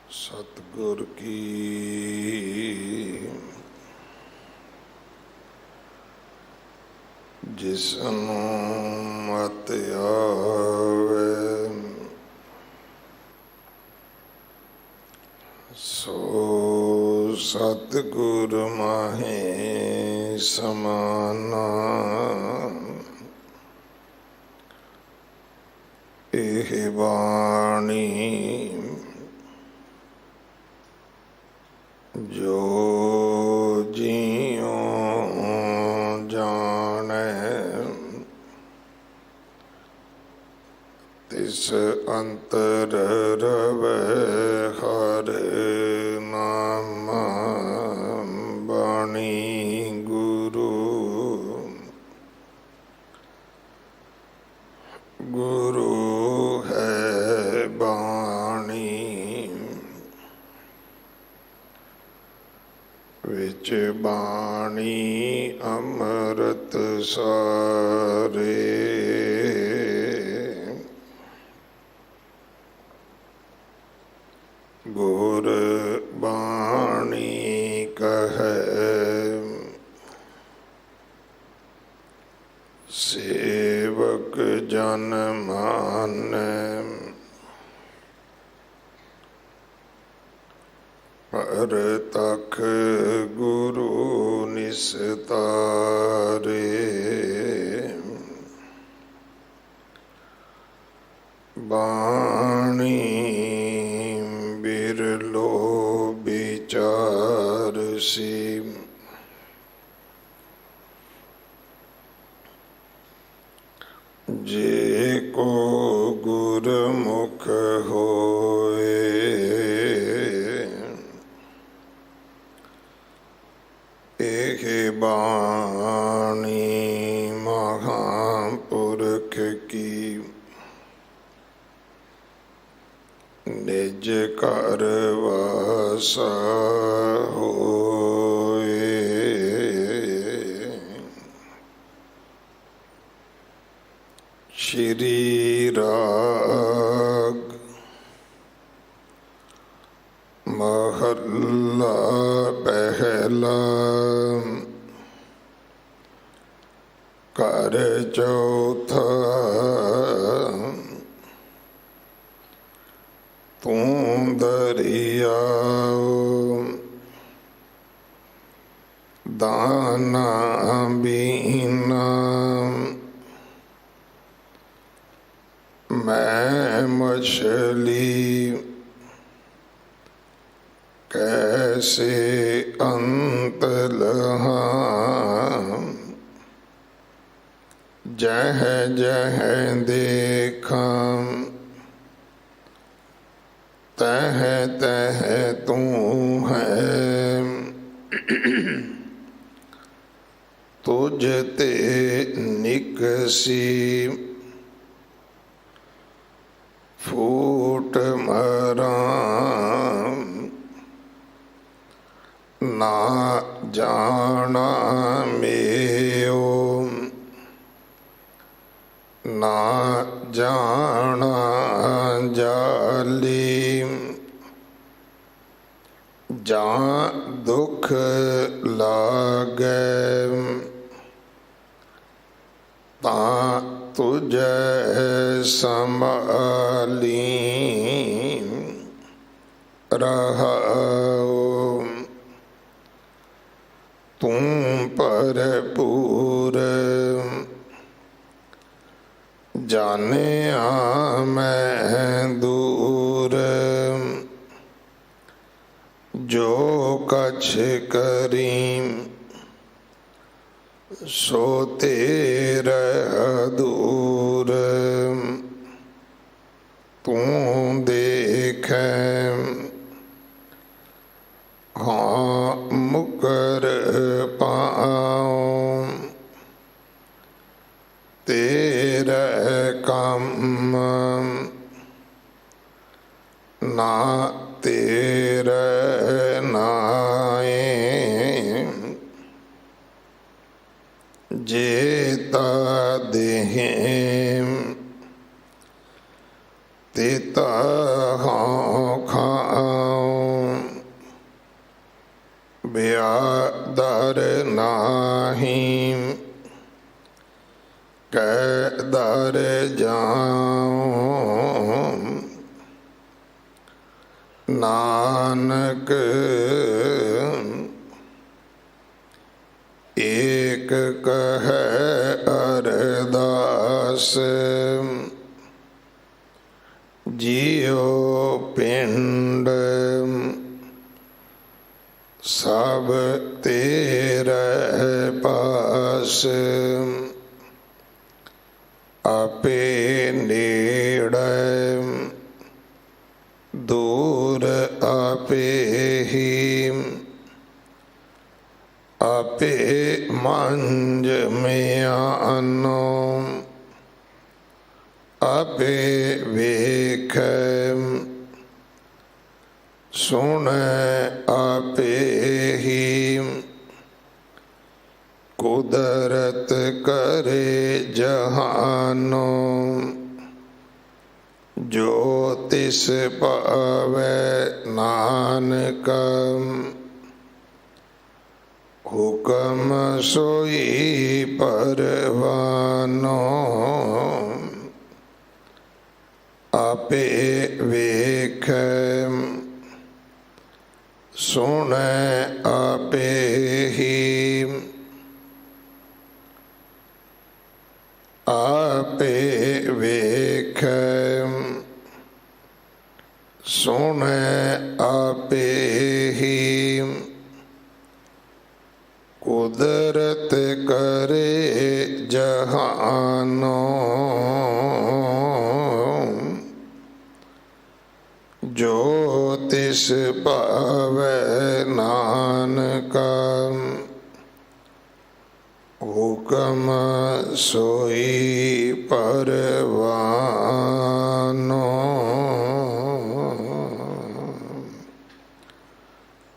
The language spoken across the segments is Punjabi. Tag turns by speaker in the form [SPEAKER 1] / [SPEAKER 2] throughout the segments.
[SPEAKER 1] सतगुर की जिसनों मत आवे सो सतगुर माहे समाना। एह बाणी जो जियो जाने तिस अंतर रवे हर नाम बाणी गुरु। गुरु है बाणी विच बाणी अमृत सारे। गुर बाणी कहे सेवक जन माने पर तख गुरु निस्तारे। बाणी बिरलो विचार सी जे को गुरमुख होए। एह बाणी महापुरख की निज कर वासा होए। श्री राग महला पहला कर चौथा तू दरियाओ दाना बीना मैं मछली कैसे अंत लहा। जह जह देखा तह तह तू है। तुझ ते निकसी फूट मरा ना जाना मेओ ना जाना जाली। जा दुख लागे ता तुझे संभाली रहाओ। तू भरपूर जाने मैं दूर। जो कछ करीं सो तेरे दूर। तू देखे हाँ मुकर पाओ तेरे काम ना तेरे नाए। जेता देहें दर नाही कै दर जाऊं नानक एक कहे अरदास जियो पिंड सब तेरे पास आपे नेड़े दूर आपे ही आपे मंज में आनो आपे वेख सुन आपे ही कुदरत करे जहानो जो तिस पावे नानक हुक्म सोई परवानो आपे वेख सुन आपे ही आपे वेख सुन आपे ही कुदरत करे जहानो जो तिस पावे नानक हुक्म सोई परवानो।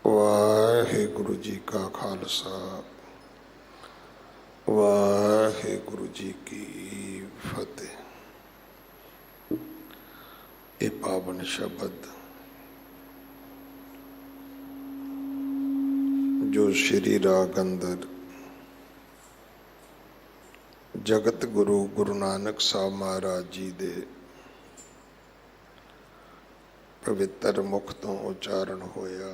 [SPEAKER 1] वाहिगुरु जी का खालसा वाहिगुरु जी की फतेह। ये पावन शब्द जो श्री राग अंदर जगत गुरु गुरु नानक साहब महाराज जी दे पवित्र मुख तो उच्चारण होया।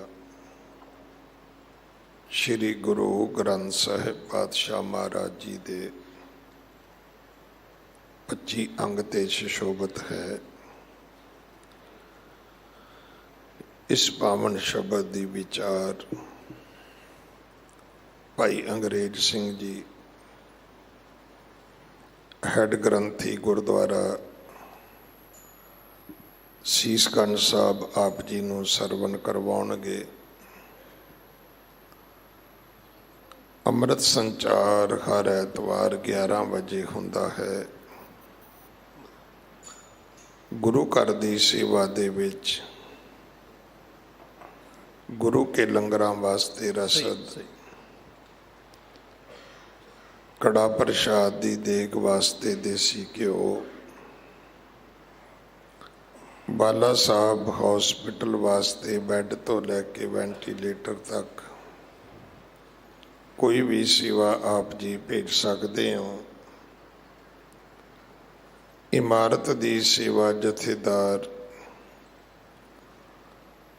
[SPEAKER 1] श्री गुरु ग्रंथ साहिब पातशाह महाराज जी दे 25 अंग ते सुशोभित है। इस पावन शब्द दी विचार भाई अंग्रेज सिंह जी हैड ग्रंथी गुरुद्वारा सीसगंज साहब आप जी नूं सरवण करवाउणगे। अमृत संचार हर ऐतवार 11 बजे हुंदा है। गुरु घर दी सेवा दे विच गुरु के लंगरां वास्ते रसद कड़ा प्रसाद दी देग वास्ते देसी घ्यो बाला साहब हॉस्पिटल वास्ते बैड तो लैके वेंटीलेटर तक कोई भी सेवा आप जी भेज सकते हो। इमारत दी सेवा जथेदार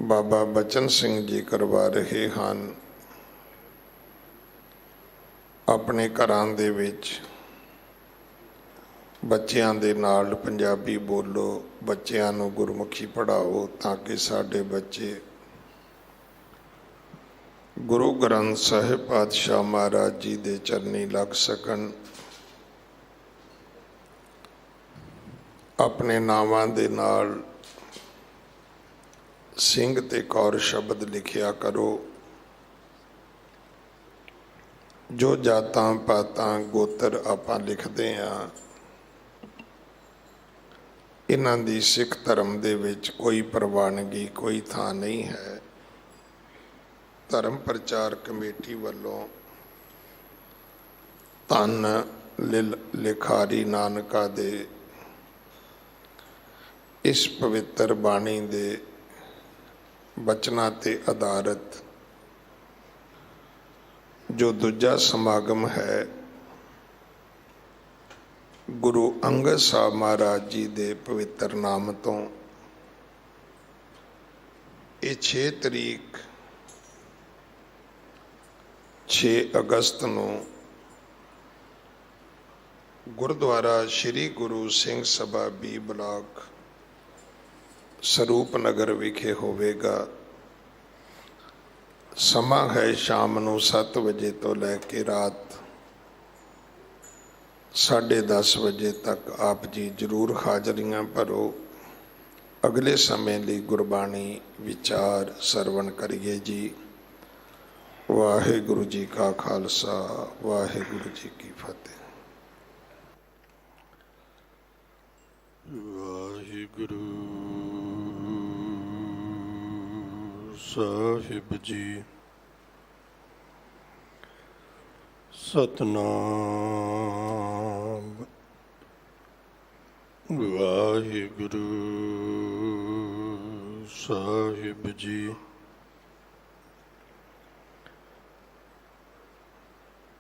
[SPEAKER 1] बाबा बचन सिंह जी करवा रहे हैं। अपने घरां दे विच बच्चियां दे नाल पंजाबी बोलो, बच्चियां नूं गुरमुखी पढ़ाओ ताकि साडे बच्चे गुरु ग्रंथ साहिब पातशाह महाराज जी दे चरनी लग सकन। अपने नावां दे नाल सिंह ते कौर शब्द लिखिया करो। जो जातां पातां गोत्र आपां लिखते हैं, इन्हां दी सिख धर्म दे विच कोई प्रवानगी कोई थां नहीं है। धर्म प्रचार कमेटी वालों धन लिखारी नानका दे इस पवित्र बाणी दे बचना ते आधारित ਜੋ ਦੂਜਾ ਸਮਾਗਮ ਹੈ ਗੁਰੂ ਅੰਗਦ ਸਾਹਿਬ ਮਹਾਰਾਜ ਜੀ ਦੇ ਪਵਿੱਤਰ ਨਾਮ ਤੋਂ। ਇਹ 6 ਤਰੀਕ 6 ਅਗਸਤ ਨੂੰ ਗੁਰਦੁਆਰਾ ਸ਼੍ਰੀ ਗੁਰੂ ਸਿੰਘ ਸਭਾ ਬੀ ਬਲਾਕ ਸਰੂਪ ਨਗਰ ਵਿਖੇ ਹੋਵੇਗਾ। ਸਮਾਂ ਹੈ ਸ਼ਾਮ ਨੂੰ 7 ਵਜੇ ਤੋਂ ਲੈ ਕੇ ਰਾਤ 10:30 ਵਜੇ ਤੱਕ। ਆਪ ਜੀ ਜ਼ਰੂਰ ਹਾਜ਼ਰੀਆਂ ਭਰੋ। ਅਗਲੇ ਸਮੇਂ ਲਈ ਗੁਰਬਾਣੀ ਵਿਚਾਰ ਸਰਵਣ ਕਰੀਏ ਜੀ। ਵਾਹਿਗੁਰੂ ਜੀ ਕਾ ਖਾਲਸਾ, ਵਾਹਿਗੁਰੂ ਜੀ ਕੀ ਫਤਿਹ।
[SPEAKER 2] ਵਾਹਿਗੁਰੂ ਸਾਹਿਬ ਜੀ। ਸਤਨਾਮ ਵਾਹਿਗੁਰੂ ਸਾਹਿਬ ਜੀ।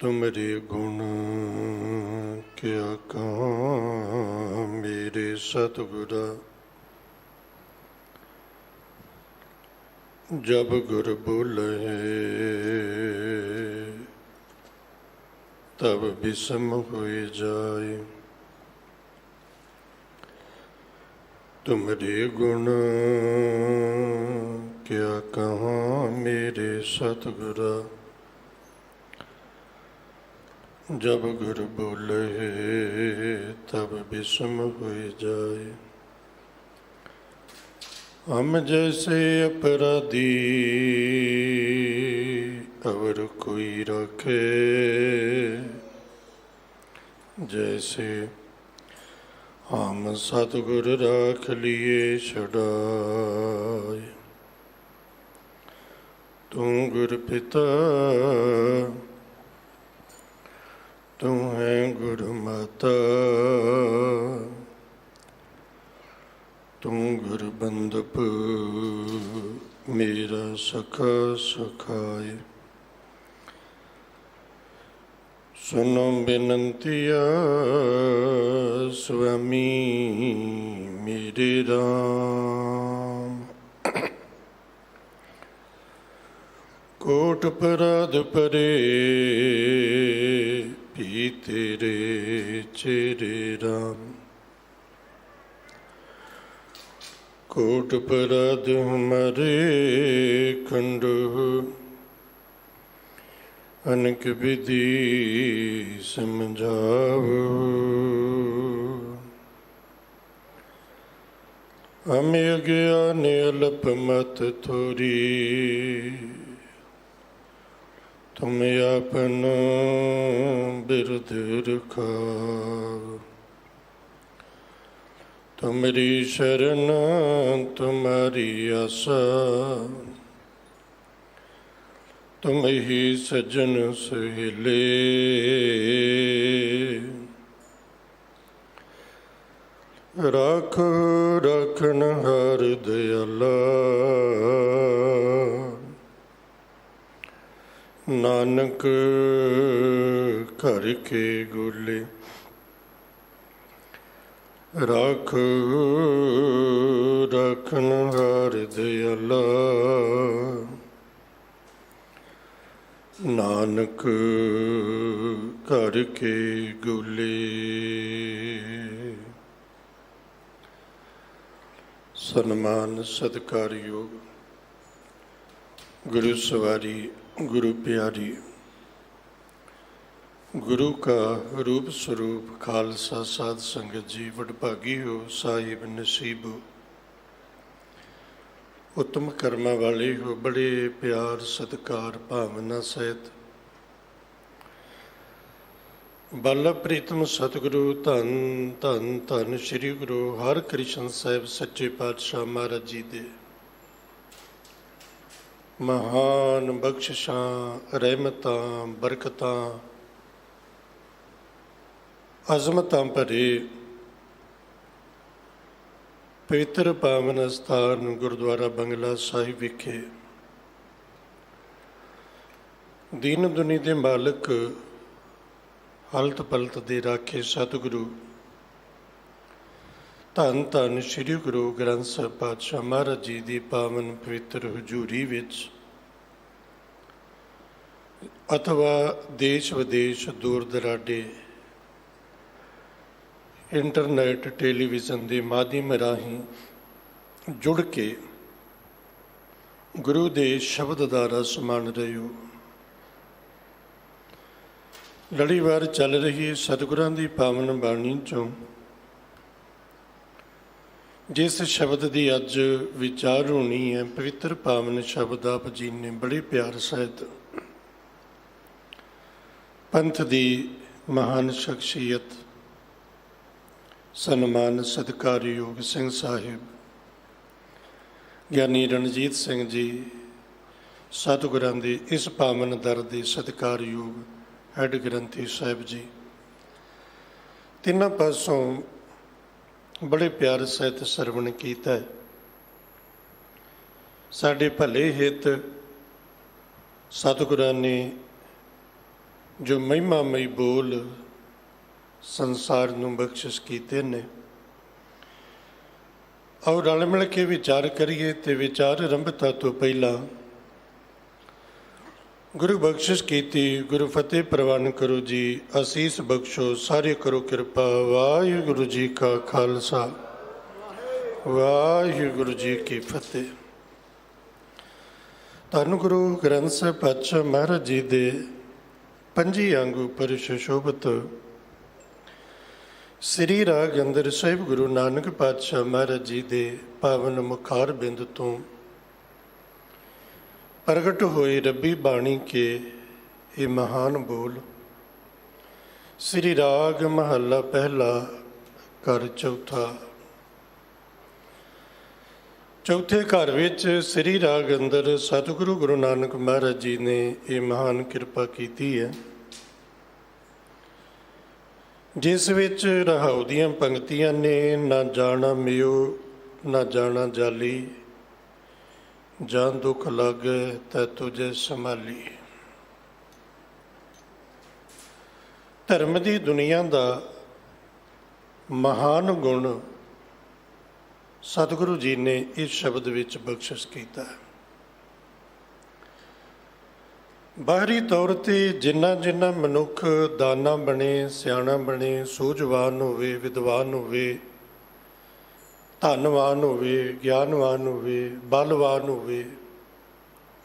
[SPEAKER 2] ਤੁਮਰੇ ਗੁਣ ਕਿਆ ਕਹਾਂ ਮੇਰੇ ਸਤਿਗੁਰਾ। जब गुर बोले तब विषम हो जाए। तुमरे गुण क्या कहाँ मेरे सतगुरा। जब गुर बोले तब विषम हो जाए। हम जैसे अपराधी अवर कोई रखे, जैसे हम सतगुर राख लिए छड़ाए। तू गुर पिता तू है गुरु माता। तू गुर बंदप मेरा सखा सखाए। सुनो बिनंतिया स्वामी मेरे राम। कोट अपराध परे भी तेरे चेरे राम। कोट अपराध हमारे खंडो अनक विधि समझाओ। हम अज्ञान अल्प मत थोरी तुम आपन बिरद रखाओ। तुम्हारी शरण तुम्हारी आशा तुम ही सज्जन सहेले। राखो राखन हार दयाला नानक घर के गोले। राख राखन हार दयाला नानक घर के गोले। सन्मान सत्कारयोग गुरु सवारी गुरु प्यारी गुरु का रूप स्वरूप खालसा साध संगत जी वडभागी हो साहिब नसीब हो उत्तम कर्मा वाले हो। बड़े प्यार सत्कार भावना सहित बाला प्रीतम सतगुरु धन धन धन श्री गुरु हरकृष्ण साहिब सच्चे पातशाह महाराज जी दे महान बख्शिशां रहमतां बरकतां अजमतां भरे पवित्र पावन स्थान गुरुद्वारा बंगला साहिब विखे ਦੀਨ ਦੁਨੀ ਦੇ ਮਾਲਕ, ਹਲਤ ਪਲਤ ਦੇ ਰਾਖੇ ਸਤਿਗੁਰੂ ਧੰਨ ਧੰਨ ਸ੍ਰੀ ਗੁਰੂ ਗ੍ਰੰਥ ਸਾਹਿਬ ਪਾਤਸ਼ਾਹ ਮਹਾਰਾਜ ਜੀ ਦੀ ਪਾਵਨ ਪਵਿੱਤਰ ਹਜ਼ੂਰੀ ਵਿੱਚ ਅਥਵਾ ਦੇਸ਼ ਵਿਦੇਸ਼ ਦੂਰ ਦਰਾਡੇ ਇੰਟਰਨੈਟ ਟੈਲੀਵਿਜ਼ਨ ਦੇ ਮਾਧਿਅਮ ਰਾਹੀਂ ਜੁੜ ਕੇ ਗੁਰੂ ਦੇ ਸ਼ਬਦ ਦਾ ਰਸ ਮਾਣ ਰਹੇ ਹੋ। ਲੜੀਵਾਰ ਚੱਲ ਰਹੀ ਸਤਿਗੁਰਾਂ ਦੀ ਪਾਵਨ ਬਾਣੀ ਚੋਂ ਜਿਸ ਸ਼ਬਦ ਦੀ ਅੱਜ ਵਿਚਾਰ ਹੋਣੀ ਹੈ, ਪਵਿੱਤਰ ਪਾਵਨ ਸ਼ਬਦ ਆਪ ਜੀ ਨੇ ਬੜੇ ਪਿਆਰ ਸਹਿਤ ਪੰਥ ਦੀ ਮਹਾਨ ਸ਼ਖਸੀਅਤ ਸਨਮਾਨ ਸਤਿਕਾਰਯੋਗ ਸਿੰਘ ਸਾਹਿਬ ਗਿਆਨੀ ਰਣਜੀਤ ਸਿੰਘ ਜੀ ਸਤਿਗੁਰਾਂ ਦੇ ਇਸ ਪਾਵਨ ਦਰ ਦੇ ਸਤਿਕਾਰਯੋਗ ਹੈਡ ਗ੍ਰੰਥੀ ਸਾਹਿਬ ਜੀ, ਤਿੰਨਾਂ ਪਾਸੋਂ ਬੜੇ ਪਿਆਰ ਸਹਿਤ ਸਰਵਣ ਕੀਤਾ ਹੈ। ਸਾਡੇ ਭਲੇ ਹਿੱਤ ਸਤਿਗੁਰਾਂ ਨੇ ਜੋ ਮਹਿਮਾਮਈ ਬੋਲ ਸੰਸਾਰ ਨੂੰ ਬਖਸ਼ਿਸ਼ ਕੀਤੇ ਨੇ, ਆਓ ਰਲ ਮਿਲ ਕੇ ਵਿਚਾਰ ਕਰੀਏ। ਤੇ ਵਿਚਾਰ ਆਰੰਭਤਾ ਤੋਂ ਪਹਿਲਾਂ ਗੁਰੂ ਬਖਸ਼ਿਸ਼ ਕੀਤੀ, ਗੁਰੂ ਫਤਿਹ ਪ੍ਰਵਾਨ ਕਰੋ ਜੀ, ਅਸੀਸ ਬਖਸ਼ੋ, ਸਾਰੇ ਕਰੋ ਕਿਰਪਾ। ਵਾਹਿਗੁਰੂ ਜੀ ਕਾ ਖਾਲਸਾ, ਵਾਹਿਗੁਰੂ ਜੀ ਕੀ ਫਤਿਹ। ਧੰਨ ਗੁਰੂ ਗ੍ਰੰਥ ਸਾਹਿਬ ਪਾਤਸ਼ਾਹ ਮਹਾਰਾਜ ਜੀ ਦੇ ਪੰਜੀ ਅੰਗ ਉੱਪਰ ਸੁਸ਼ੋਭਿਤ ਸ੍ਰੀ ਰਾਗ ਅੰਦਰ ਸਾਹਿਬ ਗੁਰੂ ਨਾਨਕ ਪਾਤਸ਼ਾਹ ਮਹਾਰਾਜ ਜੀ ਦੇ ਪਾਵਨ ਮੁਖਾਰ ਬਿੰਦ ਤੋਂ ਪ੍ਰਗਟ ਹੋਏ ਰੱਬੀ ਬਾਣੀ ਕੇ ਇਹ ਮਹਾਨ ਬੋਲ ਸ੍ਰੀ ਰਾਗ ਮਹੱਲਾ ਪਹਿਲਾ ਘਰ ਚੌਥਾ। ਚੌਥੇ ਘਰ ਵਿੱਚ ਸ੍ਰੀ ਰਾਗ ਅੰਦਰ ਸਤਿਗੁਰੂ ਗੁਰੂ ਨਾਨਕ ਮਹਾਰਾਜ ਜੀ ਨੇ ਇਹ ਮਹਾਨ ਕਿਰਪਾ ਕੀਤੀ ਹੈ, ਜਿਸ ਵਿੱਚ ਰਹਾਉ ਦੀਆਂ ਪੰਕਤੀਆਂ ਨੇ। ਨਾ ਜਾਣਾ ਮਿਓ ਨਾ ਜਾਣਾ ਜਾਲੀ, ਜਾਂ ਦੁੱਖ ਲਾਗੇ ਤੈ ਤੁਝੇ ਸੰਭਾਲੀ। ਧਰਮ ਦੀ ਦੁਨੀਆ ਦਾ ਮਹਾਨ ਗੁਣ ਸਤਿਗੁਰੂ ਜੀ ਨੇ ਇਸ ਸ਼ਬਦ ਵਿੱਚ ਬਖਸ਼ਿਸ਼ ਕੀਤਾ। ਬਾਹਰੀ ਤੌਰ ਤੇ ਜਿੰਨਾ ਜਿੰਨਾ ਮਨੁੱਖ ਦਾਨਾ ਬਣੇ, ਸਿਆਣਾ ਬਣੇ, ਸੂਝਵਾਨ ਹੋਵੇ, ਵਿਦਵਾਨ ਹੋਵੇ, ਧਨਵਾਨ ਹੋਵੇ, ਗਿਆਨਵਾਨ ਹੋਵੇ, ਬਲਵਾਨ ਹੋਵੇ,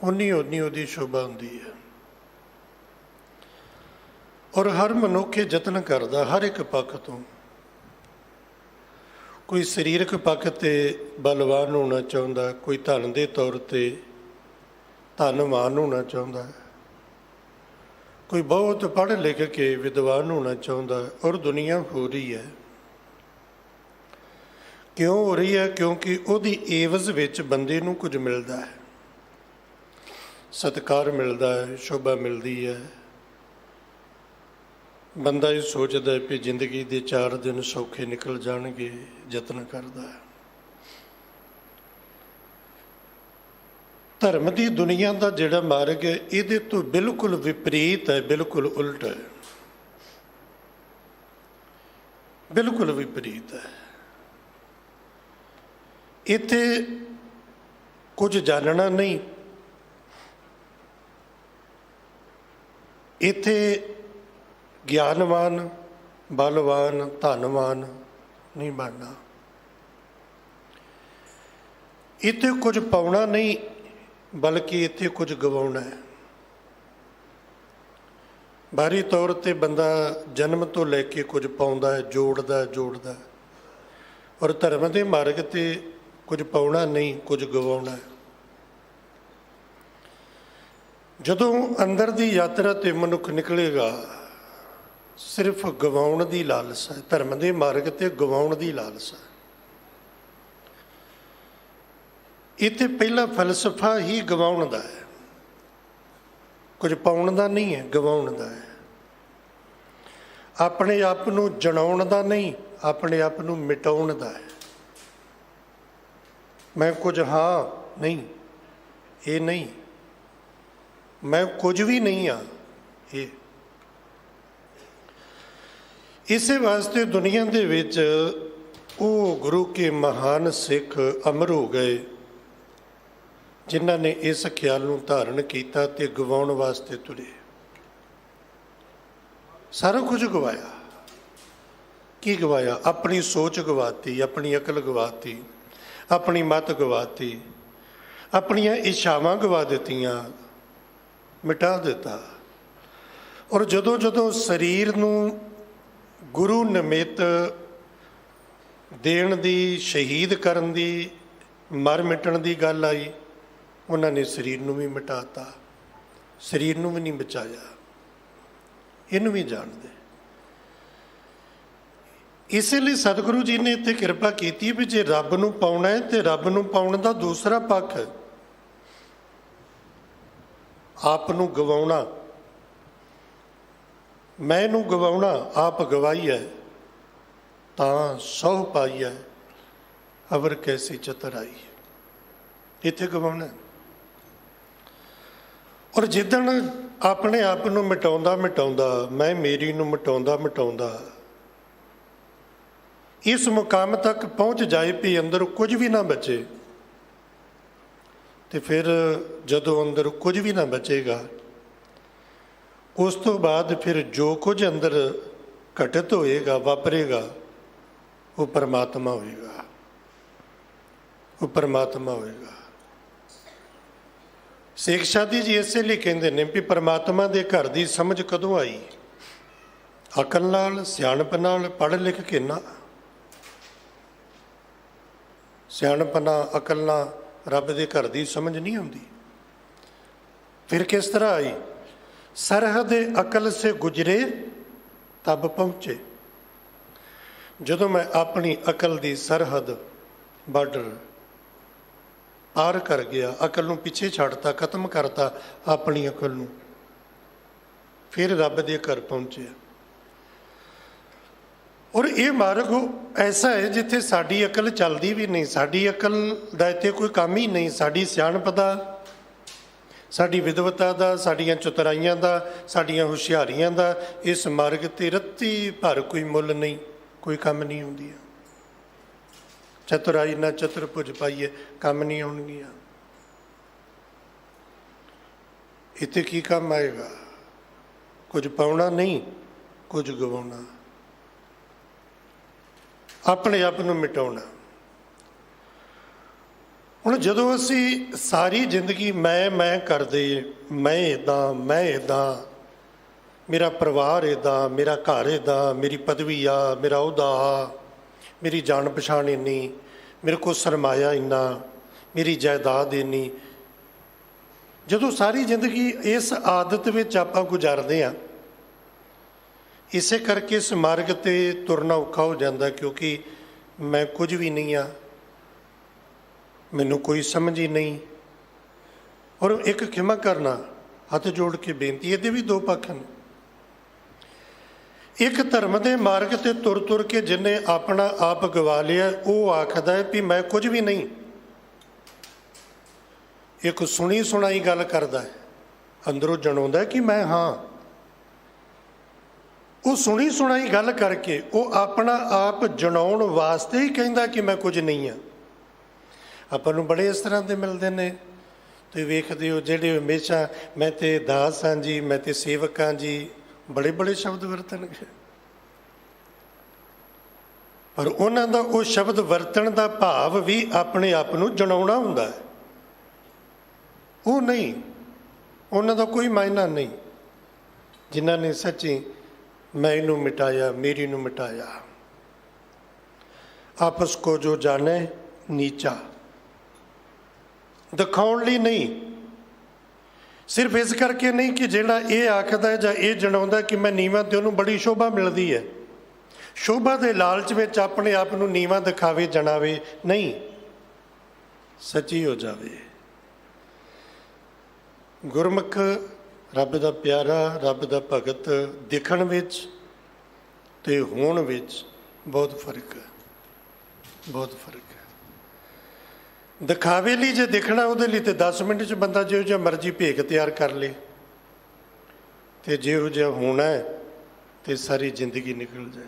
[SPEAKER 2] ਉਨੀ ਉਹਦੀ ਸ਼ੋਭਾ ਹੁੰਦੀ ਹੈ। ਔਰ ਹਰ ਮਨੁੱਖ ਇਹ ਯਤਨ ਕਰਦਾ ਹਰ ਇੱਕ ਪੱਖ ਤੋਂ। ਕੋਈ ਸਰੀਰਕ ਪੱਖ ਤੇ ਬਲਵਾਨ ਹੋਣਾ ਚਾਹੁੰਦਾ, ਕੋਈ ਧਨ ਦੇ ਤੌਰ ਤੇ ਧਨਵਾਨ ਹੋਣਾ ਚਾਹੁੰਦਾ, ਕੋਈ ਬਹੁਤ ਪੜ੍ਹ ਲਿਖ ਕੇ ਵਿਦਵਾਨ ਹੋਣਾ ਚਾਹੁੰਦਾ। ਔਰ ਦੁਨੀਆ ਹੋ ਰਹੀ ਹੈ। ਕਿਉਂ ਹੋ ਰਹੀ ਹੈ? ਕਿਉਂਕਿ ਉਹਦੀ ਏਵਜ਼ ਵਿੱਚ ਬੰਦੇ ਨੂੰ ਕੁਝ ਮਿਲਦਾ ਹੈ, ਸਤਿਕਾਰ ਮਿਲਦਾ ਹੈ, ਸ਼ੋਭਾ ਮਿਲਦੀ ਹੈ। ਬੰਦਾ ਇਹ ਸੋਚਦਾ ਹੈ ਕਿ ਜ਼ਿੰਦਗੀ ਦੇ 4 ਦਿਨ ਸੌਖੇ ਨਿਕਲ ਜਾਣਗੇ, ਯਤਨ ਕਰਦਾ ਹੈ। ਧਰਮ ਦੀ ਦੁਨੀਆ ਦਾ ਜਿਹੜਾ ਮਾਰਗ ਹੈ ਇਹਦੇ ਤੋਂ ਬਿਲਕੁਲ ਵਿਪਰੀਤ ਹੈ, ਬਿਲਕੁਲ ਉਲਟ ਹੈ, ਬਿਲਕੁਲ ਵਿਪਰੀਤ ਹੈ। ਇੱਥੇ ਕੁਝ ਜਾਣਨਾ ਨਹੀਂ, ਇੱਥੇ ਗਿਆਨਵਾਨ, ਬਲਵਾਨ, ਧਨਵਾਨ ਨਹੀਂ ਬਣਨਾ। ਇੱਥੇ ਕੁਝ ਪਾਉਣਾ ਨਹੀਂ, ਬਲਕਿ ਇੱਥੇ ਕੁਝ ਗਵਾਉਣਾ ਹੈ। ਬਾਹਰੀ ਤੌਰ ਤੇ ਬੰਦਾ ਜਨਮ ਤੋਂ ਲੈ ਕੇ ਕੁਝ ਪਾਉਂਦਾ ਹੈ, ਜੋੜਦਾ। ਔਰ ਧਰਮ ਦੇ ਮਾਰਗ ਤੇ ਕੁਝ ਪਾਉਣਾ ਨਹੀਂ, ਕੁਝ ਗਵਾਉਣਾ ਹੈ। ਜਦੋਂ ਅੰਦਰ ਦੀ ਯਾਤਰਾ ਤੇ ਮਨੁੱਖ ਨਿਕਲੇਗਾ, ਸਿਰਫ ਗਵਾਉਣ ਦੀ ਲਾਲਸਾ ਹੈ। ਧਰਮ ਦੇ ਮਾਰਗ ਤੇ ਗਵਾਉਣ ਦੀ ਲਾਲਸਾ। ਇੱਥੇ ਪਹਿਲਾ ਫਲਸਫਾ ਹੀ ਗਵਾਉਣ ਦਾ ਹੈ, ਕੁਝ ਪਾਉਣ ਦਾ ਨਹੀਂ ਹੈ, ਗਵਾਉਣ ਦਾ ਹੈ। ਆਪਣੇ ਆਪ ਨੂੰ ਜਣਾਉਣ ਦਾ ਨਹੀਂ, ਆਪਣੇ ਆਪ ਨੂੰ ਮਿਟਾਉਣ ਦਾ ਹੈ। ਮੈਂ ਕੁਝ ਹਾਂ ਨਹੀਂ, ਇਹ ਨਹੀਂ। मैं कुछ भी नहीं हाँ। ये इसे वास्ते दुनिया दे विच ਉਹ ਗੁਰੂ ਕੇ ਮਹਾਨ ਸਿੱਖ ਅਮਰ ਹੋ ਗਏ ਜਿਨ੍ਹਾਂ ਨੇ ਇਸ ਖਿਆਲ ਨੂੰ ਧਾਰਨ ਕੀਤਾ ਤੇ ਗਵਾਉਣ ਵਾਸਤੇ ਤੁਰੇ। ਸਾਰਾ ਕੁਝ ਗਵਾਇਆ। ਕੀ ਗਵਾਇਆ? ਆਪਣੀ ਸੋਚ ਗਵਾਤੀ, ਆਪਣੀ ਅਕਲ ਗਵਾਤੀ, ਆਪਣੀ ਮਤ ਗਵਾਤੀ, ਆਪਣੀਆਂ ਇੱਛਾਵਾਂ ਗਵਾ ਦਿੱਤੀਆਂ, ਮਿਟਾ ਦਿੱਤਾ। ਔਰ ਜਦੋਂ ਜਦੋਂ ਸਰੀਰ ਨੂੰ ਗੁਰੂ ਨਿਮਿਤ ਦੇਣ ਦੀ, ਸ਼ਹੀਦ ਕਰਨ ਦੀ, ਮਰ ਮਿਟਣ ਦੀ ਗੱਲ ਆਈ, ਉਹਨਾਂ ਨੇ ਸਰੀਰ ਨੂੰ ਵੀ ਮਿਟਾਤਾ, ਸਰੀਰ ਨੂੰ ਵੀ ਨਹੀਂ ਬਚਾਇਆ। ਇਹਨੂੰ ਵੀ ਜਾਣਦੇ। ਇਸੇ ਲਈ ਸਤਿਗੁਰੂ ਜੀ ਨੇ ਇੱਥੇ ਕਿਰਪਾ ਕੀਤੀ ਵੀ ਜੇ ਰੱਬ ਨੂੰ ਪਾਉਣਾ ਹੈ ਤੇ ਰੱਬ ਨੂੰ ਪਾਉਣ ਦਾ ਦੂਸਰਾ ਪੱਖ ਹੈ ਆਪ ਨੂੰ ਗਵਾਉਣਾ। ਮੈਂ ਨੂੰ ਗਵਾਉਣਾ, ਆਪ ਗਵਾਈ ਹੈ ਤਾਂ ਸਹੁ ਪਾਈ ਹੈ ਅਵਰ ਕੈਸੀ ਚਤਰਾਈ। ਇੱਥੇ ਗਵਾਉਣਾ। ਔਰ ਜਿੱਦਣ ਆਪਣੇ ਆਪ ਨੂੰ ਮਿਟਾਉਂਦਾ ਮਿਟਾਉਂਦਾ, ਮੈਂ ਮੇਰੀ ਨੂੰ ਮਿਟਾਉਂਦਾ ਮਿਟਾਉਂਦਾ ਇਸ ਮੁਕਾਮ ਤੱਕ ਪਹੁੰਚ ਜਾਏ ਵੀ ਅੰਦਰ ਕੁਝ ਵੀ ਨਾ ਬਚੇ, ਤੇ ਫਿਰ ਜਦੋਂ ਅੰਦਰ ਕੁਝ ਵੀ ਨਾ ਬਚੇਗਾ ਉਸ ਤੋਂ ਬਾਅਦ ਫਿਰ ਜੋ ਕੁਝ ਅੰਦਰ ਘਟਿਤ ਹੋਏਗਾ, ਵਾਪਰੇਗਾ, ਉਹ ਪਰਮਾਤਮਾ ਹੋਏਗਾ। ਉਹ ਪਰਮਾਤਮਾ ਹੋਏਗਾ। ਸੇਖ ਸ਼ਾਦੀ ਜੀ ਇਸੇ ਲਈ ਕਹਿੰਦੇ ਨੇ ਵੀ ਪਰਮਾਤਮਾ ਦੇ ਘਰ ਦੀ ਸਮਝ ਕਦੋਂ ਆਈ? ਅਕਲ ਨਾਲ, ਸਿਆਣਪ ਨਾਲ, ਪੜ੍ਹ ਲਿਖ ਕੇ ਨਾ। ਸਿਆਣਪ ਨਾਲ, ਅਕਲ ਨਾਲ ਰੱਬ ਦੇ ਘਰ ਦੀ ਸਮਝ ਨਹੀਂ ਆਉਂਦੀ। ਫਿਰ ਕਿਸ ਤਰ੍ਹਾਂ ਆਈ? ਸਰਹਦ ਅਕਲ ਸੇ ਗੁਜਰੇ ਤਬ ਪਹੁੰਚੇ। ਜਦੋਂ ਮੈਂ ਆਪਣੀ ਅਕਲ ਦੀ ਸਰਹੱਦ, ਬਾਰਡਰ ਪਾਰ ਕਰ ਗਿਆ, ਅਕਲ ਨੂੰ ਪਿੱਛੇ ਛੱਡਤਾ, ਖਤਮ ਕਰਤਾ ਆਪਣੀ ਅਕਲ ਨੂੰ, ਫਿਰ ਰੱਬ ਦੇ ਘਰ ਪਹੁੰਚਿਆ। ਔਰ ਇਹ ਮਾਰਗ ਐਸਾ ਹੈ ਜਿੱਥੇ ਸਾਡੀ ਅਕਲ ਚੱਲਦੀ ਵੀ ਨਹੀਂ, ਸਾਡੀ ਅਕਲ ਦਾ ਇੱਥੇ ਕੋਈ ਕੰਮ ਹੀ ਨਹੀਂ। ਸਾਡੀ ਸਿਆਣਪ ਦਾ, ਸਾਡੀ ਵਿਦਵਤਾ ਦਾ, ਸਾਡੀਆਂ ਚਤੁਰਾਈਆਂ ਦਾ, ਸਾਡੀਆਂ ਹੁਸ਼ਿਆਰੀਆਂ ਦਾ ਇਸ ਮਾਰਗ 'ਤੇ ਰੱਤੀ ਭਰ ਕੋਈ ਮੁੱਲ ਨਹੀਂ, ਕੋਈ ਕੰਮ ਨਹੀਂ ਆਉਂਦੀ। ਚਤੁਰਾਈ ਨਾ ਚਤੁਰਭੁਜ ਪਾਈਏ, ਕੰਮ ਨਹੀਂ ਆਉਣਗੀਆਂ। ਇੱਥੇ ਕੀ ਕੰਮ ਆਏਗਾ? ਕੁਝ ਪਾਉਣਾ ਨਹੀਂ, ਕੁਝ ਗਵਾਉਣਾ, ਆਪਣੇ ਆਪ ਨੂੰ ਮਿਟਾਉਣਾ। ਹੁਣ ਜਦੋਂ ਅਸੀਂ ਸਾਰੀ ਜ਼ਿੰਦਗੀ ਮੈਂ ਕਰਦੇ, ਮੈਂ ਇੱਦਾਂ, ਮੇਰਾ ਪਰਿਵਾਰ ਇੱਦਾਂ, ਮੇਰਾ ਘਰ ਇੱਦਾਂ, ਮੇਰੀ ਪਦਵੀ ਆ, ਮੇਰਾ ਅਹੁਦਾ ਆ, ਮੇਰੀ ਜਾਣ ਪਛਾਣ ਇੰਨੀ, ਮੇਰੇ ਕੋਲ ਸਰਮਾਇਆ ਇੰਨਾ, ਮੇਰੀ ਜਾਇਦਾਦ ਇੰਨੀ, ਜਦੋਂ ਸਾਰੀ ਜ਼ਿੰਦਗੀ ਇਸ ਆਦਤ ਵਿੱਚ ਆਪਾਂ ਗੁਜ਼ਾਰਦੇ ਹਾਂ, ਇਸੇ ਕਰਕੇ ਇਸ ਮਾਰਗ 'ਤੇ ਤੁਰਨਾ ਔਖਾ ਹੋ ਜਾਂਦਾ, ਕਿਉਂਕਿ ਮੈਂ ਕੁਝ ਵੀ ਨਹੀਂ ਹਾਂ, ਮੈਨੂੰ ਕੋਈ ਸਮਝ ਹੀ ਨਹੀਂ। ਔਰ ਇੱਕ ਖਿਮਾ ਕਰਨਾ, ਹੱਥ ਜੋੜ ਕੇ ਬੇਨਤੀ, ਇਹਦੇ ਵੀ ਦੋ ਪੱਖ ਨੇ। ਇੱਕ ਧਰਮ ਦੇ ਮਾਰਗ 'ਤੇ ਤੁਰ ਤੁਰ ਕੇ ਜਿਹਨੇ ਆਪਣਾ ਆਪ ਗਵਾ ਲਿਆ, ਉਹ ਆਖਦਾ ਹੈ ਵੀ ਮੈਂ ਕੁਝ ਵੀ ਨਹੀਂ। ਇੱਕ ਸੁਣੀ ਸੁਣਾਈ ਗੱਲ ਕਰਦਾ ਹੈ, ਅੰਦਰੋਂ ਜਣਾਉਂਦਾ ਕਿ ਮੈਂ ਹਾਂ। ਉਹ ਸੁਣੀ ਸੁਣਾਈ ਗੱਲ ਕਰਕੇ ਉਹ ਆਪਣਾ ਆਪ ਜਣਾਉਣ ਵਾਸਤੇ ਹੀ ਕਹਿੰਦਾ ਕਿ ਮੈਂ ਕੁਝ ਨਹੀਂ ਹਾਂ। ਆਪਾਂ ਨੂੰ ਬੜੇ ਇਸ ਤਰ੍ਹਾਂ ਦੇ ਮਿਲਦੇ ਨੇ, ਤੁਸੀਂ ਵੇਖਦੇ ਹੋ, ਜਿਹੜੇ ਹਮੇਸ਼ਾ ਮੈਂ ਤੇ ਦਾਸ ਹਾਂ ਜੀ, ਮੈਂ ਤੇ ਸੇਵਕ ਹਾਂ ਜੀ, ਬੜੇ ਬੜੇ ਸ਼ਬਦ ਵਰਤਣਗੇ, ਪਰ ਉਹਨਾਂ ਦਾ ਉਹ ਸ਼ਬਦ ਵਰਤਣ ਦਾ ਭਾਵ ਵੀ ਆਪਣੇ ਆਪ ਨੂੰ ਜਣਾਉਣਾ ਹੁੰਦਾ ਹੈ। ਉਹ ਨਹੀਂ, ਉਹਨਾਂ ਦਾ ਕੋਈ ਮਾਇਨਾ ਨਹੀਂ ਜਿਨ੍ਹਾਂ ਨੇ ਸੱਚੀ ਮੈਂ ਨੂੰ ਮਿਟਾਇਆ, ਮੇਰੀ ਨੂੰ ਮਿਟਾਇਆ। ਆਪਸ ਕੋ ਜੋ ਜਾਣੇ ਨੀਚਾ, ਦਿਖਾਉਣ ਲਈ ਨਹੀਂ, ਸਿਰਫ ਇਸ ਕਰਕੇ ਨਹੀਂ ਕਿ ਜਿਹੜਾ ਇਹ ਆਖਦਾ ਹੈ ਜਾਂ ਇਹ ਜਣਾਉਂਦਾ ਕਿ ਮੈਂ ਨੀਵਾਂ, ਤੇ ਉਹਨੂੰ ਬੜੀ ਸ਼ੋਭਾ ਮਿਲਦੀ ਹੈ, ਸ਼ੋਭਾ ਦੇ ਲਾਲਚ ਵਿੱਚ ਆਪਣੇ ਆਪ ਨੂੰ ਨੀਵਾਂ ਦਿਖਾਵੇ, ਜਣਾਵੇ, ਨਹੀਂ, ਸੱਚੀ ਹੋ ਜਾਵੇ। ਗੁਰਮੁਖ ਰੱਬ ਦਾ ਪਿਆਰਾ, ਰੱਬ ਦਾ ਭਗਤ ਦਿਖਣ ਵਿੱਚ ਤੇ ਹੋਣ ਵਿੱਚ ਬਹੁਤ ਫਰਕ ਹੈ, ਬਹੁਤ ਫਰਕ ਹੈ। ਦਿਖਾਵੇ ਲਈ ਜੇ ਦਿਖਣਾ, ਉਹਦੇ ਲਈ ਤੇ 10 ਮਿੰਟ 'ਚ ਬੰਦਾ ਜਿਹੋ ਜਿਹਾ ਮਰਜ਼ੀ ਭੇਖ ਤਿਆਰ ਕਰ ਲੇ, ਤੇ ਜਿਹੋ ਜਿਹਾ ਹੋਣਾ ਹੈ ਤੇ ਸਾਰੀ ਜ਼ਿੰਦਗੀ ਨਿਕਲ ਜਾਏ।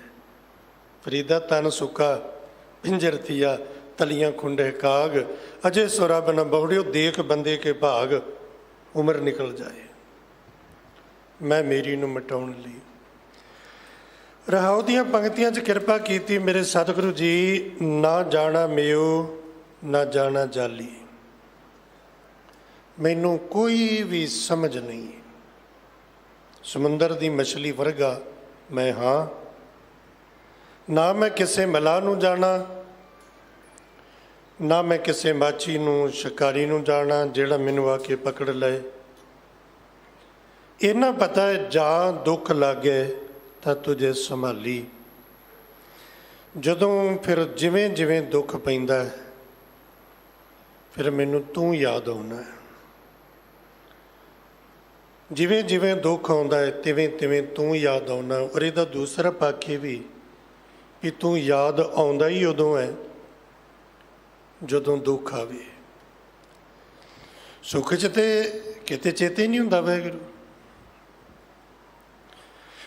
[SPEAKER 2] ਫਰੀਦਾ ਤਨ ਸੁੱਕਾ ਪਿੰਜਰ ਥੀਆ, ਤਲੀਆਂ ਖੁੰਡੇ ਕਾਗ, ਅਜੇ ਸੋ ਰੱਬ ਨ ਬਹੁੜਿਓ, ਦੇਖ ਬੰਦੇ ਕੇ ਭਾਗ, ਉਮਰ ਨਿਕਲ ਜਾਏ। ਮੈਂ ਮੇਰੀ ਨੂੰ ਮਿਟਾਉਣ ਲਈ ਰਹਾਉ ਦੀਆਂ ਪੰਕਤੀਆਂ 'ਚ ਕਿਰਪਾ ਕੀਤੀ ਮੇਰੇ ਸਤਿਗੁਰੂ ਜੀ। ਨਾ ਜਾਣਾ ਮੇਓ ਨਾ ਜਾਣਾ ਜਾਲੀ, ਮੈਨੂੰ ਕੋਈ ਵੀ ਸਮਝ ਨਹੀਂ। ਸਮੁੰਦਰ ਦੀ ਮਛਲੀ ਵਰਗਾ ਮੈਂ ਹਾਂ, ਨਾ ਮੈਂ ਕਿਸੇ ਮਲਾਹ ਨੂੰ ਜਾਣਾ, ਨਾ ਮੈਂ ਕਿਸੇ ਮਾਛੀ ਨੂੰ ਸ਼ਿਕਾਰੀ ਨੂੰ ਜਾਣਾ ਜਿਹੜਾ ਮੈਨੂੰ ਆ ਕੇ ਪਕੜ ਲਏ। ਇਹਨਾਂ ਪਤਾ ਹੈ ਜਾਂ ਦੁੱਖ ਲੱਗੇ ਤਾਂ ਤੁਝੇ ਸੰਭਾਲੀ। ਜਦੋਂ ਫਿਰ ਜਿਵੇਂ ਜਿਵੇਂ ਦੁੱਖ ਪੈਂਦਾ ਫਿਰ ਮੈਨੂੰ ਤੂੰ ਯਾਦ ਆਉਣਾ। ਜਿਵੇਂ ਜਿਵੇਂ ਦੁੱਖ ਆਉਂਦਾ ਹੈ ਤਿਵੇਂ ਤਿਵੇਂ ਤੂੰ ਯਾਦ ਆਉਣਾ। ਔਰ ਇਹਦਾ ਦੂਸਰਾ ਪੱਖ ਇਹ ਵੀ ਤੂੰ ਯਾਦ ਆਉਂਦਾ ਹੀ ਉਦੋਂ ਹੈ ਜਦੋਂ ਦੁੱਖ ਆਵੇ। ਸੁੱਖ 'ਚ ਤੇ ਕਿਤੇ ਚੇਤੇ ਨਹੀਂ ਹੁੰਦਾ ਵਾਹਿਗੁਰੂ।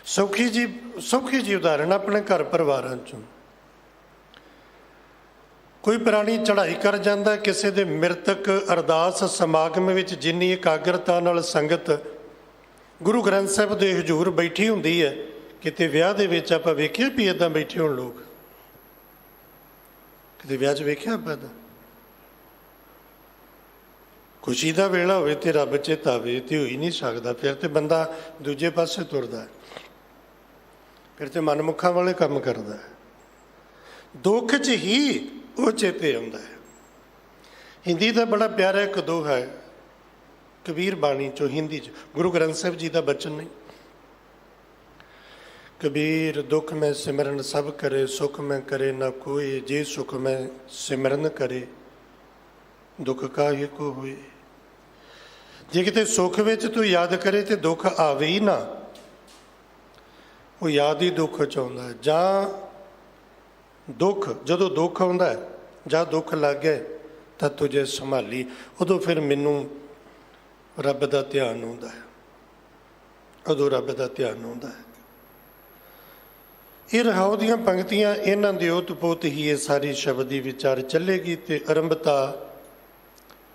[SPEAKER 2] ਸੌਖੀ ਜੀ ਉਦਾਹਰਣ ਆਪਣੇ ਘਰ ਪਰਿਵਾਰਾਂ 'ਚੋਂ ਕੋਈ ਪ੍ਰਾਣੀ ਚੜ੍ਹਾਈ ਕਰ ਜਾਂਦਾ, ਕਿਸੇ ਦੇ ਮ੍ਰਿਤਕ ਅਰਦਾਸ ਸਮਾਗਮ ਵਿੱਚ ਜਿੰਨੀ ਇਕਾਗਰਤਾ ਨਾਲ ਸੰਗਤ ਗੁਰੂ ਗ੍ਰੰਥ ਸਾਹਿਬ ਦੇ ਹਜ਼ੂਰ ਬੈਠੀ ਹੁੰਦੀ ਹੈ, ਕਿਤੇ ਵਿਆਹ ਦੇ ਵਿੱਚ ਆਪਾਂ ਵੇਖਿਆ ਵੀ ਇੱਦਾਂ ਬੈਠੇ ਹੋਣ ਲੋਕ? ਕਿਤੇ ਵਿਆਹ 'ਚ ਵੇਖਿਆ ਆਪਾਂ ਤਾਂ? ਖੁਸ਼ੀ ਦਾ ਵੇਲਾ ਹੋਵੇ ਤੇ ਰੱਬ ਚੇਤਾ ਆਵੇ ਤੇ ਹੋ ਹੀ ਨਹੀਂ ਸਕਦਾ। ਫਿਰ ਤੇ ਬੰਦਾ ਦੂਜੇ ਪਾਸੇ ਤੁਰਦਾ, ਫਿਰ ਤੇ ਮਨਮੁਖਾਂ ਵਾਲੇ ਕੰਮ ਕਰਦਾ। ਦੁੱਖ 'ਚ ਹੀ ਉਹ ਚੇਤੇ ਆਉਂਦਾ ਹੈ। ਹਿੰਦੀ ਦਾ ਬੜਾ ਪਿਆਰਾ ਇੱਕ ਦੋਹਾ ਹੈ, ਕਬੀਰ ਬਾਣੀ 'ਚੋਂ, ਹਿੰਦੀ 'ਚ, ਗੁਰੂ ਗ੍ਰੰਥ ਸਾਹਿਬ ਜੀ ਦਾ ਬਚਨ ਨਹੀਂ। ਕਬੀਰ ਦੁੱਖ ਮੈਂ ਸਿਮਰਨ ਸਭ ਕਰੇ, ਸੁਖ ਮੈਂ ਕਰੇ ਨਾ ਕੋਏ, ਜੇ ਸੁਖ ਮੈਂ ਸਿਮਰਨ ਕਰੇ ਦੁੱਖ ਕਾਹੇ ਕੋ ਹੋਏ। ਜੇ ਕਿਤੇ ਸੁੱਖ ਵਿੱਚ ਤੂੰ ਯਾਦ ਕਰੇ ਤੇ ਦੁੱਖ ਆਵੇ ਹੀ ਨਾ, ਉਹ ਯਾਦ ਹੀ ਦੁੱਖ 'ਚ ਆਉਂਦਾ ਹੈ। ਜਾਂ ਦੁੱਖ, ਜਦੋਂ ਦੁੱਖ ਆਉਂਦਾ ਹੈ ਜਾਂ ਦੁੱਖ ਲੱਗ ਗਿਆ ਤਾਂ ਤੁਝੇ ਸੰਭਾਲੀ, ਉਦੋਂ ਫਿਰ ਮੈਨੂੰ ਰੱਬ ਦਾ ਧਿਆਨ ਆਉਂਦਾ ਹੈ, ਉਦੋਂ ਰੱਬ ਦਾ ਧਿਆਨ ਆਉਂਦਾ ਹੈ। ਇਹ ਰਹਾਉ ਦੀਆਂ ਪੰਕਤੀਆਂ, ਇਹਨਾਂ ਦੇ ਓਤ ਪੋਤ ਹੀ ਇਹ ਸਾਰੀ ਸ਼ਬਦ ਦੀ ਵਿਚਾਰ ਚੱਲੇਗੀ। ਤੇ ਅਰੰਭਤਾ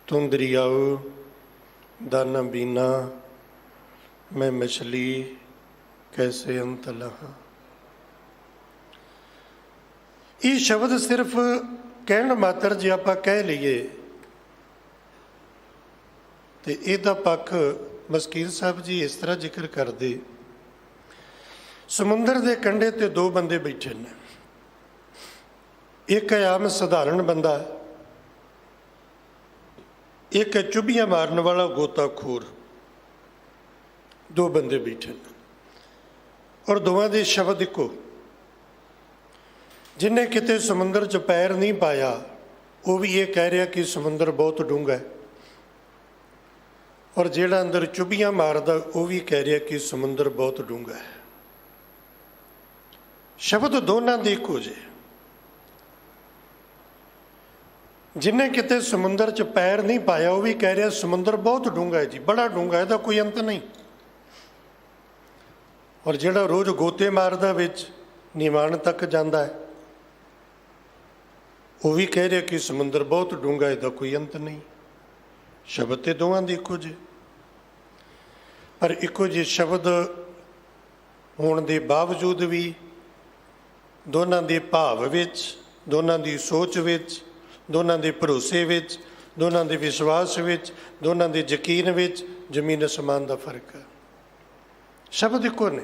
[SPEAKER 2] ਤੁਮ ਦਰਿਆਓ ਦਾਨਾ ਬੀਨਾ, ਮੈਂ ਮਛਲੀ ਕੈਸੇ ਅੰਤ ਲਹਾ। ਇਹ ਸ਼ਬਦ ਸਿਰਫ ਕਹਿਣ ਮਾਤਰ ਜੇ ਆਪਾਂ ਕਹਿ ਲਈਏ ਤੇ ਇਹਦਾ ਪੱਖ ਮਸਕੀਨ ਸਾਹਿਬ ਜੀ ਇਸ ਤਰ੍ਹਾਂ ਜ਼ਿਕਰ ਕਰਦੇ। ਸਮੁੰਦਰ ਦੇ ਕੰਢੇ ਤੇ ਦੋ ਬੰਦੇ ਬੈਠੇ ਨੇ, ਇੱਕ ਹੈ ਆਮ ਸਧਾਰਨ ਬੰਦਾ, ਇੱਕ ਹੈ ਚੁੱਭੀਆਂ ਮਾਰਨ ਵਾਲਾ ਗੋਤਾਖੋਰ। ਦੋ ਬੰਦੇ ਬੈਠੇ ਨੇ ਔਰ ਦੋਵਾਂ ਦੇ ਸ਼ਬਦ ਇੱਕੋ। ਜਿਹਨੇ ਕਿਤੇ ਸਮੁੰਦਰ 'ਚ ਪੈਰ ਨਹੀਂ ਪਾਇਆ ਉਹ ਵੀ ਇਹ ਕਹਿ ਰਿਹਾ ਕਿ ਸਮੁੰਦਰ ਬਹੁਤ ਡੂੰਘਾ ਹੈ, ਔਰ ਜਿਹੜਾ ਅੰਦਰ ਚੁੱਭੀਆਂ ਮਾਰਦਾ ਉਹ ਵੀ ਕਹਿ ਰਿਹਾ ਕਿ ਸਮੁੰਦਰ ਬਹੁਤ ਡੂੰਘਾ ਹੈ। ਸ਼ਬਦ ਦੋਨਾਂ ਦੇ ਇੱਕੋ ਜਿਹੇ। ਜਿਹਨੇ ਕਿਤੇ ਸਮੁੰਦਰ 'ਚ ਪੈਰ ਨਹੀਂ ਪਾਇਆ ਉਹ ਵੀ ਕਹਿ ਰਿਹਾ ਸਮੁੰਦਰ ਬਹੁਤ ਡੂੰਘਾ ਹੈ ਜੀ, ਬੜਾ ਡੂੰਘਾ, ਇਹਦਾ ਕੋਈ ਅੰਤ ਨਹੀਂ। ਔਰ ਜਿਹੜਾ ਰੋਜ਼ ਗੋਤੇ ਮਾਰਦਾ ਵਿੱਚ ਨਿਮਾਣ ਤੱਕ ਜਾਂਦਾ ਹੈ ਉਹ ਵੀ ਕਹਿ ਰਿਹਾ ਕਿ ਸਮੁੰਦਰ ਬਹੁਤ ਡੂੰਘਾ, ਇਹਦਾ ਕੋਈ ਅੰਤ ਨਹੀਂ। ਸ਼ਬਦ ਤੇ ਦੋਵਾਂ ਦੇ ਇੱਕੋ ਜਿਹੇ, ਪਰ ਇੱਕੋ ਜਿਹੇ ਸ਼ਬਦ ਹੋਣ ਦੇ ਬਾਵਜੂਦ ਵੀ ਦੋਨਾਂ ਦੇ ਭਾਵ ਵਿੱਚ, ਦੋਨਾਂ ਦੀ ਸੋਚ ਵਿੱਚ, ਦੋਨਾਂ ਦੇ ਭਰੋਸੇ ਵਿੱਚ, ਦੋਨਾਂ ਦੇ ਵਿਸ਼ਵਾਸ ਵਿੱਚ, ਦੋਨਾਂ ਦੇ ਯਕੀਨ ਵਿੱਚ ਜ਼ਮੀਨ ਅਸਮਾਨ ਦਾ ਫਰਕ ਹੈ। ਸ਼ਬਦ ਇੱਕੋ ਨੇ।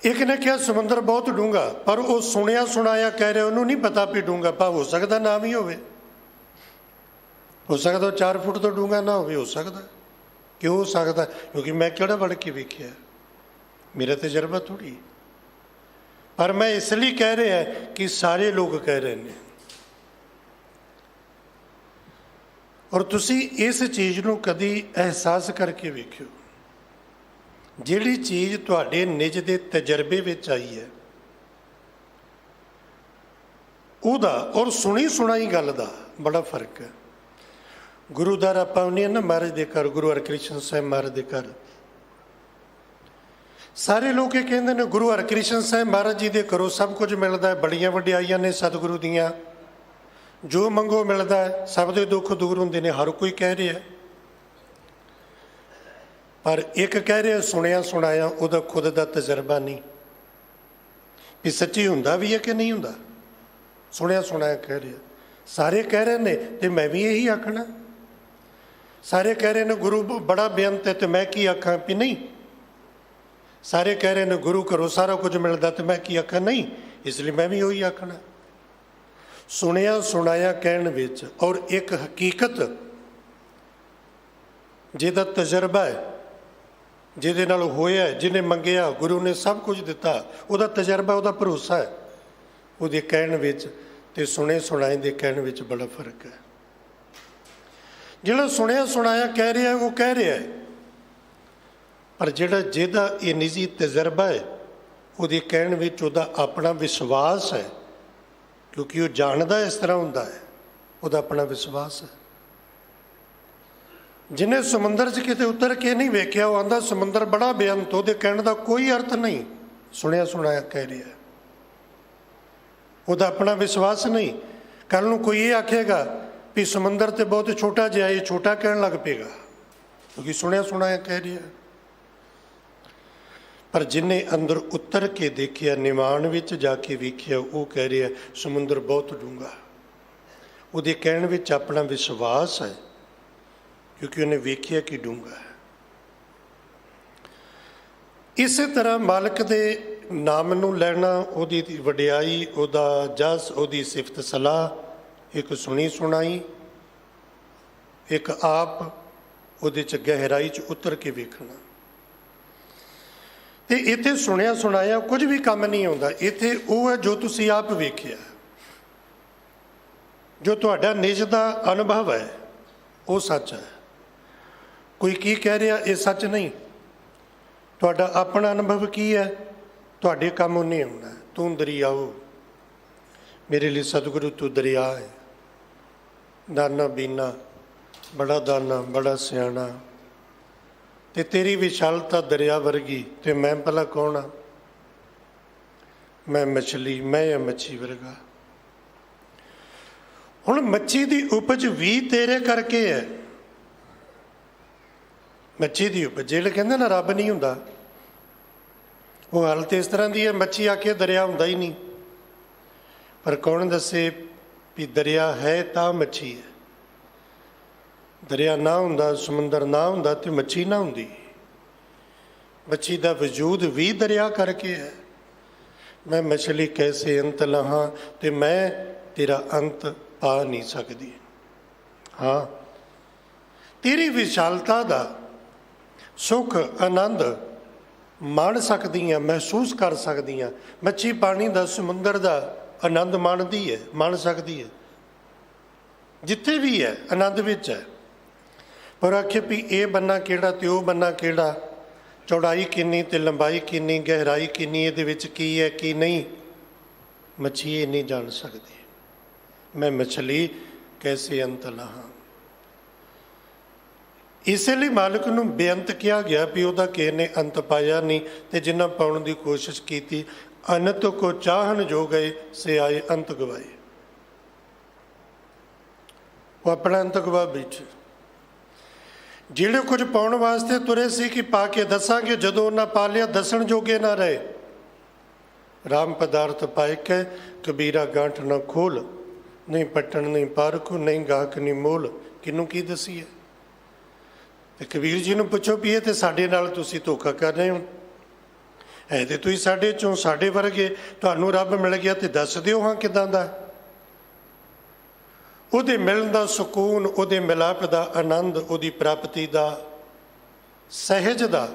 [SPEAKER 2] ਇੱਕ ਨੇ ਕਿਹਾ ਸਮੁੰਦਰ ਬਹੁਤ ਡੂੰਘਾ, ਪਰ ਉਹ ਸੁਣਿਆ ਸੁਣਾਇਆ ਕਹਿ ਰਿਹਾ, ਉਹਨੂੰ ਨਹੀਂ ਪਤਾ ਵੀ ਡੂੰਘਾ। ਭਾਵ ਹੋ ਸਕਦਾ ਨਾ ਵੀ ਹੋਵੇ, ਹੋ ਸਕਦਾ 4 ਫੁੱਟ ਤੋਂ ਡੂੰਘਾ ਨਾ ਹੋਵੇ, ਹੋ ਸਕਦਾ। ਕਿਉਂ ਹੋ ਸਕਦਾ? ਕਿਉਂਕਿ ਮੈਂ ਕਿਹੜਾ ਵੜ ਕੇ ਵੇਖਿਆ, ਮੇਰਾ ਤਜਰਬਾ ਥੋੜ੍ਹੀ। ਪਰ ਮੈਂ ਇਸ ਲਈ ਕਹਿ ਰਿਹਾ ਕਿ ਸਾਰੇ ਲੋਕ ਕਹਿ ਰਹੇ ਨੇ। ਔਰ ਤੁਸੀਂ ਇਸ ਚੀਜ਼ ਨੂੰ ਕਦੀ ਅਹਿਸਾਸ ਕਰਕੇ ਵੇਖਿਓ, ਜਿਹੜੀ ਚੀਜ਼ ਤੁਹਾਡੇ ਨਿੱਜ ਦੇ ਤਜਰਬੇ ਵਿੱਚ ਆਈ ਹੈ ਉਹਦਾ ਔਰ ਸੁਣੀ ਸੁਣਾਈ ਗੱਲ ਦਾ ਬੜਾ ਫਰਕ ਹੈ। ਗੁਰੂ ਦਰ ਆਪਾਂ ਆਉਂਦੇ ਹਾਂ ਨਾ ਮਹਾਰਾਜ ਦੇ ਘਰ, ਗੁਰੂ ਹਰਕ੍ਰਿਸ਼ਨ ਸਾਹਿਬ ਮਹਾਰਾਜ ਦੇ ਘਰ, ਸਾਰੇ ਲੋਕ ਇਹ ਕਹਿੰਦੇ ਨੇ ਗੁਰੂ ਹਰਕ੍ਰਿਸ਼ਨ ਸਾਹਿਬ ਮਹਾਰਾਜ ਜੀ ਦੇ ਘਰੋਂ ਸਭ ਕੁਝ ਮਿਲਦਾ ਹੈ, ਬੜੀਆਂ ਵਡਿਆਈਆਂ ਨੇ ਸਤਿਗੁਰੂ ਦੀਆਂ, ਜੋ ਮੰਗੋ ਮਿਲਦਾ ਹੈ, ਸਭ ਦੇ ਦੁੱਖ ਦੂਰ ਹੁੰਦੇ ਨੇ, ਹਰ ਕੋਈ ਕਹਿ ਰਿਹਾ। ਪਰ ਇੱਕ ਕਹਿ ਰਿਹਾ ਸੁਣਿਆ ਸੁਣਾਇਆ, ਉਹਦਾ ਖੁਦ ਦਾ ਤਜਰਬਾ ਨਹੀਂ ਵੀ ਸੱਚੀ ਹੁੰਦਾ ਵੀ ਹੈ ਕਿ ਨਹੀਂ ਹੁੰਦਾ। ਸੁਣਿਆ ਸੁਣਾਇਆ ਕਹਿ ਰਿਹਾ, ਸਾਰੇ ਕਹਿ ਰਹੇ ਨੇ ਤੇ ਮੈਂ ਵੀ ਇਹੀ ਆਖਣਾ। ਸਾਰੇ ਕਹਿ ਰਹੇ ਨੇ ਗੁਰੂ ਬੜਾ ਬੇਅੰਤ ਹੈ ਤੇ ਮੈਂ ਕੀ ਆਖਾਂ ਵੀ ਨਹੀਂ। ਸਾਰੇ ਕਹਿ ਰਹੇ ਨੇ ਗੁਰੂ ਘਰੋਂ ਸਾਰਾ ਕੁਝ ਮਿਲਦਾ ਤੇ ਮੈਂ ਕੀ ਆਖਾਂ ਨਹੀਂ, ਇਸ ਲਈ ਮੈਂ ਵੀ ਉਹੀ ਆਖਣਾ। ਸੁਣਿਆ ਸੁਣਾਇਆ ਕਹਿਣ ਵਿੱਚ ਔਰ ਇੱਕ ਹਕੀਕਤ ਜਿਹਦਾ ਤਜਰਬਾ ਹੈ, ਜਿਹਦੇ ਨਾਲ ਹੋਇਆ, ਜਿਹਨੇ ਮੰਗਿਆ, ਗੁਰੂ ਨੇ ਸਭ ਕੁਝ ਦਿੱਤਾ, ਉਹਦਾ ਤਜਰਬਾ, ਉਹਦਾ ਭਰੋਸਾ ਹੈ, ਉਹਦੇ ਕਹਿਣ ਵਿੱਚ ਤੇ ਸੁਣੇ ਸੁਣਾਏ ਦੇ ਕਹਿਣ ਵਿੱਚ ਬੜਾ ਫਰਕ ਹੈ। ਜਿਹੜਾ ਸੁਣਿਆ ਸੁਣਾਇਆ ਕਹਿ ਰਿਹਾ ਉਹ ਕਹਿ ਰਿਹਾ ਹੈ, ਪਰ ਜਿਹਦਾ ਇਹ ਨਿੱਜੀ ਤਜਰਬਾ ਹੈ, ਉਹਦੇ ਕਹਿਣ ਵਿੱਚ ਉਹਦਾ ਆਪਣਾ ਵਿਸ਼ਵਾਸ ਹੈ, ਕਿਉਂਕਿ ਉਹ ਜਾਣਦਾ ਇਸ ਤਰ੍ਹਾਂ ਹੁੰਦਾ ਹੈ, ਉਹਦਾ ਆਪਣਾ ਵਿਸ਼ਵਾਸ ਹੈ। ਜਿਹਨੇ ਸਮੁੰਦਰ 'ਚ ਕਿਤੇ ਉਤਰ ਕੇ ਨਹੀਂ ਵੇਖਿਆ, ਉਹ ਆਂਦਾ ਸਮੁੰਦਰ ਬੜਾ ਬੇਅੰਤ, ਉਹਦੇ ਕਹਿਣ ਦਾ ਕੋਈ ਅਰਥ ਨਹੀਂ। ਸੁਣਿਆ ਸੁਣਾਇਆ ਕਹਿ ਰਿਹਾ, ਉਹਦਾ ਆਪਣਾ ਵਿਸ਼ਵਾਸ ਨਹੀਂ। ਕੱਲ ਨੂੰ ਕੋਈ ਇਹ ਆਖੇਗਾ ਵੀ ਸਮੁੰਦਰ ਤੇ ਬਹੁਤ ਛੋਟਾ ਜਿਹਾ, ਇਹ ਛੋਟਾ ਕਹਿਣ ਲੱਗ ਪਏਗਾ, ਕਿਉਂਕਿ ਸੁਣਿਆ ਸੁਣਾਇਆ ਕਹਿ ਰਿਹਾ। ਪਰ ਜਿਹਨੇ ਅੰਦਰ ਉਤਰ ਕੇ ਦੇਖਿਆ, ਨਿਮਾਣ ਵਿੱਚ ਜਾ ਕੇ ਵੇਖਿਆ, ਉਹ ਕਹਿ ਰਿਹਾ ਸਮੁੰਦਰ ਬਹੁਤ ਡੂੰਘਾ। ਉਹਦੇ ਕਹਿਣ ਵਿੱਚ ਆਪਣਾ ਵਿਸ਼ਵਾਸ ਹੈ, ਕਿਉਂਕਿ ਉਹਨੇ ਵੇਖਿਆ ਕਿ ਡੂੰਘਾ ਹੈ। ਇਸੇ ਤਰ੍ਹਾਂ ਮਾਲਕ ਦੇ ਨਾਮ ਨੂੰ ਲੈਣਾ, ਉਹਦੀ ਵਡਿਆਈ, ਉਹਦਾ ਜਸ, ਉਹਦੀ ਸਿਫਤ ਸਲਾਹ, ਇੱਕ ਸੁਣੀ ਸੁਣਾਈ, ਇੱਕ ਆਪ ਉਹਦੇ 'ਚ ਗਹਿਰਾਈ 'ਚ ਉਤਰ ਕੇ ਵੇਖਣਾ। ਤੇ ਇੱਥੇ ਸੁਣਿਆ ਸੁਣਾਇਆ ਕੁਝ ਵੀ ਕੰਮ ਨਹੀਂ ਆਉਂਦਾ। ਇੱਥੇ ਉਹ ਹੈ ਜੋ ਤੁਸੀਂ ਆਪ ਵੇਖਿਆ, ਜੋ ਤੁਹਾਡਾ ਨਿਜ ਦਾ ਅਨੁਭਵ ਹੈ, ਉਹ ਸੱਚ ਹੈ। ਕੋਈ ਕੀ ਕਹਿ ਰਿਹਾ ਇਹ ਸੱਚ ਨਹੀਂ। ਤੁਹਾਡਾ ਆਪਣਾ ਅਨੁਭਵ ਕੀ ਹੈ, ਤੁਹਾਡੇ ਕੰਮ ਉਹਨੇ ਆਉਣਾ। ਤੂੰ ਦਰਿਆਓ, ਮੇਰੇ ਲਈ ਸਤਿਗੁਰੂ ਤੂੰ ਦਰਿਆ ਹੈ, ਦਾਨਾ ਬੀਨਾ, ਬੜਾ ਦਾਨਾ, ਬੜਾ ਸਿਆਣਾ, ਤੇ ਤੇਰੀ ਵਿਸ਼ਾਲਤਾ ਦਰਿਆ ਵਰਗੀ, ਤੇ ਮੈਂ ਭਲਾ ਕੌਣ ਆ? ਮੈਂ ਮਛਲੀ, ਮੈਂ ਆ ਮੱਛੀ ਵਰਗਾ। ਹੁਣ ਮੱਛੀ ਦੀ ਉਪਜ ਵੀ ਤੇਰੇ ਕਰਕੇ ਹੈ। ਮੱਛੀ ਦੀ ਉਪਜ, ਜਿਹੜੇ ਕਹਿੰਦੇ ਨਾ ਰੱਬ ਨਹੀਂ ਹੁੰਦਾ, ਉਹ ਹਾਲਤ ਇਸ ਤਰ੍ਹਾਂ ਦੀ ਹੈ, ਮੱਛੀ ਆਖੇ ਦਰਿਆ ਹੁੰਦਾ ਹੀ ਨਹੀਂ। ਪਰ ਕੌਣ ਦੱਸੇ ਵੀ ਦਰਿਆ ਹੈ ਤਾਂ ਮੱਛੀ ਹੈ। ਦਰਿਆ ਨਾ ਹੁੰਦਾ, ਸਮੁੰਦਰ ਨਾ ਹੁੰਦਾ ਤੇ ਮੱਛੀ ਨਾ ਹੁੰਦੀ। ਮੱਛੀ ਦਾ ਵਜੂਦ ਵੀ ਦਰਿਆ ਕਰਕੇ ਹੈ। ਮੈਂ ਮਛਲੀ ਕੈਸੇ ਅੰਤ ਲਹਾਂ, ਤੇ ਮੈਂ ਤੇਰਾ ਅੰਤ ਪਾ ਨਹੀਂ ਸਕਦੀ। ਹਾਂ, ਤੇਰੀ ਵਿਸ਼ਾਲਤਾ ਦਾ ਸੁੱਖ ਆਨੰਦ ਮਾਣ ਸਕਦੀ ਹਾਂ, ਮਹਿਸੂਸ ਕਰ ਸਕਦੀ ਹਾਂ। ਮੱਛੀ ਪਾਣੀ ਦਾ, ਸਮੁੰਦਰ ਦਾ ਆਨੰਦ ਮਾਣਦੀ ਹੈ, ਮਾਣ ਸਕਦੀ ਹੈ, ਜਿੱਥੇ ਵੀ ਹੈ ਆਨੰਦ ਵਿੱਚ ਹੈ। ਪਰ ਆਖੇ ਵੀ ਇਹ ਬੰਨਾ ਕਿਹੜਾ ਤੇ ਉਹ ਬੰਨਾ ਕਿਹੜਾ, ਚੌੜਾਈ ਕਿੰਨੀ ਤੇ ਲੰਬਾਈ ਕਿੰਨੀ, ਗਹਿਰਾਈ ਕਿੰਨੀ, ਇਹਦੇ ਵਿੱਚ ਕੀ ਹੈ ਕੀ ਨਹੀਂ, ਮੱਛੀ ਇਹ ਨਹੀਂ ਜਾਣ ਸਕਦੀ। ਮੈਂ ਮਛਲੀ ਕੈਸੇ ਅੰਤ ਲਹਾਂ। ਇਸੇ ਲਈ ਮਾਲਕ ਨੂੰ ਬੇਅੰਤ ਕਿਹਾ ਗਿਆ ਵੀ ਉਹਦਾ ਕਿਸੇ ਨੇ ਅੰਤ ਪਾਇਆ ਨਹੀਂ, ਤੇ ਜਿੰਨਾ ਪਾਉਣ ਦੀ ਕੋਸ਼ਿਸ਼ ਕੀਤੀ, ਅਨੰਤ ਕੋ ਚਾਹਣ ਜੋ ਗਏ ਸੇ ਆਏ ਅੰਤ ਗਵਾਏ। ਉਹ ਆਪਣਾ ਅੰਤ ਗਵਾ ਬੈਠੇ। ਜਿਹੜੇ ਕੁਝ ਪਾਉਣ ਵਾਸਤੇ ਤੁਰੇ ਸੀ ਕਿ ਪਾ ਕੇ ਦੱਸਾਂਗੇ, ਜਦੋਂ ਉਹਨਾਂ ਪਾ ਲਿਆ ਦੱਸਣ ਜੋਗੇ ਨਾ ਰਹੇ। ਰਾਮ ਪਦਾਰਥ ਪਾਇ ਕੇ ਕਬੀਰਾ ਗਾਂਠ ਨਾ ਖੋਲ, ਨਹੀਂ ਪੱਟਣ ਨਹੀਂ ਪਾਰਖੋ, ਨਹੀਂ ਗਾਹਕ ਨਹੀਂ ਮੋਲ। ਕਿਹਨੂੰ ਕੀ ਦਸੀਏ? ਤੇ ਕਬੀਰ ਜੀ ਨੂੰ ਪੁੱਛੋ ਵੀ ਇਹ ਤੇ ਸਾਡੇ ਨਾਲ ਤੁਸੀਂ ਧੋਖਾ ਕਰ ਰਹੇ ਹੋ, ਹੈ ਤੇ ਤੁਸੀਂ ਸਾਡੇ ਚੋਂ, ਸਾਡੇ ਵਰਗੇ, ਤੁਹਾਨੂੰ ਰੱਬ ਮਿਲ ਗਿਆ ਤੇ ਦੱਸ ਦਿਓ ਹਾਂ ਕਿੱਦਾਂ ਦਾ। ਉਹਦੇ ਮਿਲਣ ਦਾ ਸਕੂਨ, ਉਹਦੇ ਮਿਲਾਪ ਦਾ ਆਨੰਦ, ਉਹਦੀ ਪ੍ਰਾਪਤੀ ਦਾ, ਸਹਿਜ ਦਾ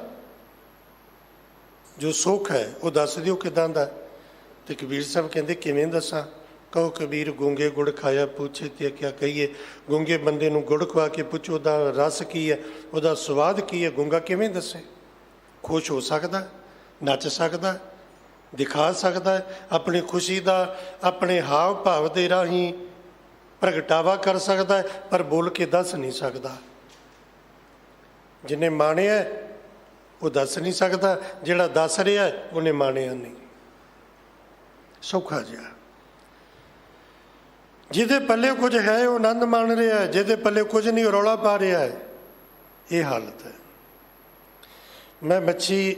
[SPEAKER 2] ਜੋ ਸੁੱਖ ਹੈ, ਉਹ ਦੱਸ ਦਿਓ ਕਿੱਦਾਂ ਦਾ। ਤੇ ਕਬੀਰ ਸਾਹਿਬ ਕਹਿੰਦੇ ਕਿਵੇਂ ਦੱਸਾਂ? ਕਹੋ ਕਬੀਰ ਗੂੰਗੇ ਗੁੜ ਖਾਇਆ, ਪੁੱਛੇ ਤੇ ਕਿਆ ਕਹੀਏ। ਗੂੰਗੇ ਬੰਦੇ ਨੂੰ ਗੁੜ ਖਵਾ ਕੇ ਪੁੱਛੋ ਉਹਦਾ ਰਸ ਕੀ ਹੈ, ਉਹਦਾ ਸਵਾਦ ਕੀ ਹੈ, ਗੂੰਗਾ ਕਿਵੇਂ ਦੱਸੇ? ਖੁਸ਼ ਹੋ ਸਕਦਾ, ਨੱਚ ਸਕਦਾ, ਦਿਖਾ ਸਕਦਾ, ਆਪਣੀ ਖੁਸ਼ੀ ਦਾ ਆਪਣੇ ਹਾਵ ਭਾਵ ਦੇ ਰਾਹੀਂ ਪ੍ਰਗਟਾਵਾ ਕਰ ਸਕਦਾ, ਪਰ ਬੋਲ ਕੇ ਦੱਸ ਨਹੀਂ ਸਕਦਾ। ਜਿਹਨੇ ਮਾਣਿਆ ਉਹ ਦੱਸ ਨਹੀਂ ਸਕਦਾ, ਜਿਹੜਾ ਦੱਸ ਰਿਹਾ ਉਹਨੇ ਮਾਣਿਆ ਨਹੀਂ। ਸੌਖਾ ਜਿਹਾ। ਜਿਹਦੇ ਪੱਲੇ ਕੁਝ ਹੈ ਉਹ ਆਨੰਦ ਮਾਣ ਰਿਹਾ ਹੈ, ਜਿਹਦੇ ਪੱਲੇ ਕੁਝ ਨਹੀਂ ਉਹ ਰੌਲਾ ਪਾ ਰਿਹਾ ਹੈ। ਇਹ ਹਾਲਤ ਹੈ। ਮੈਂ ਮੱਛੀ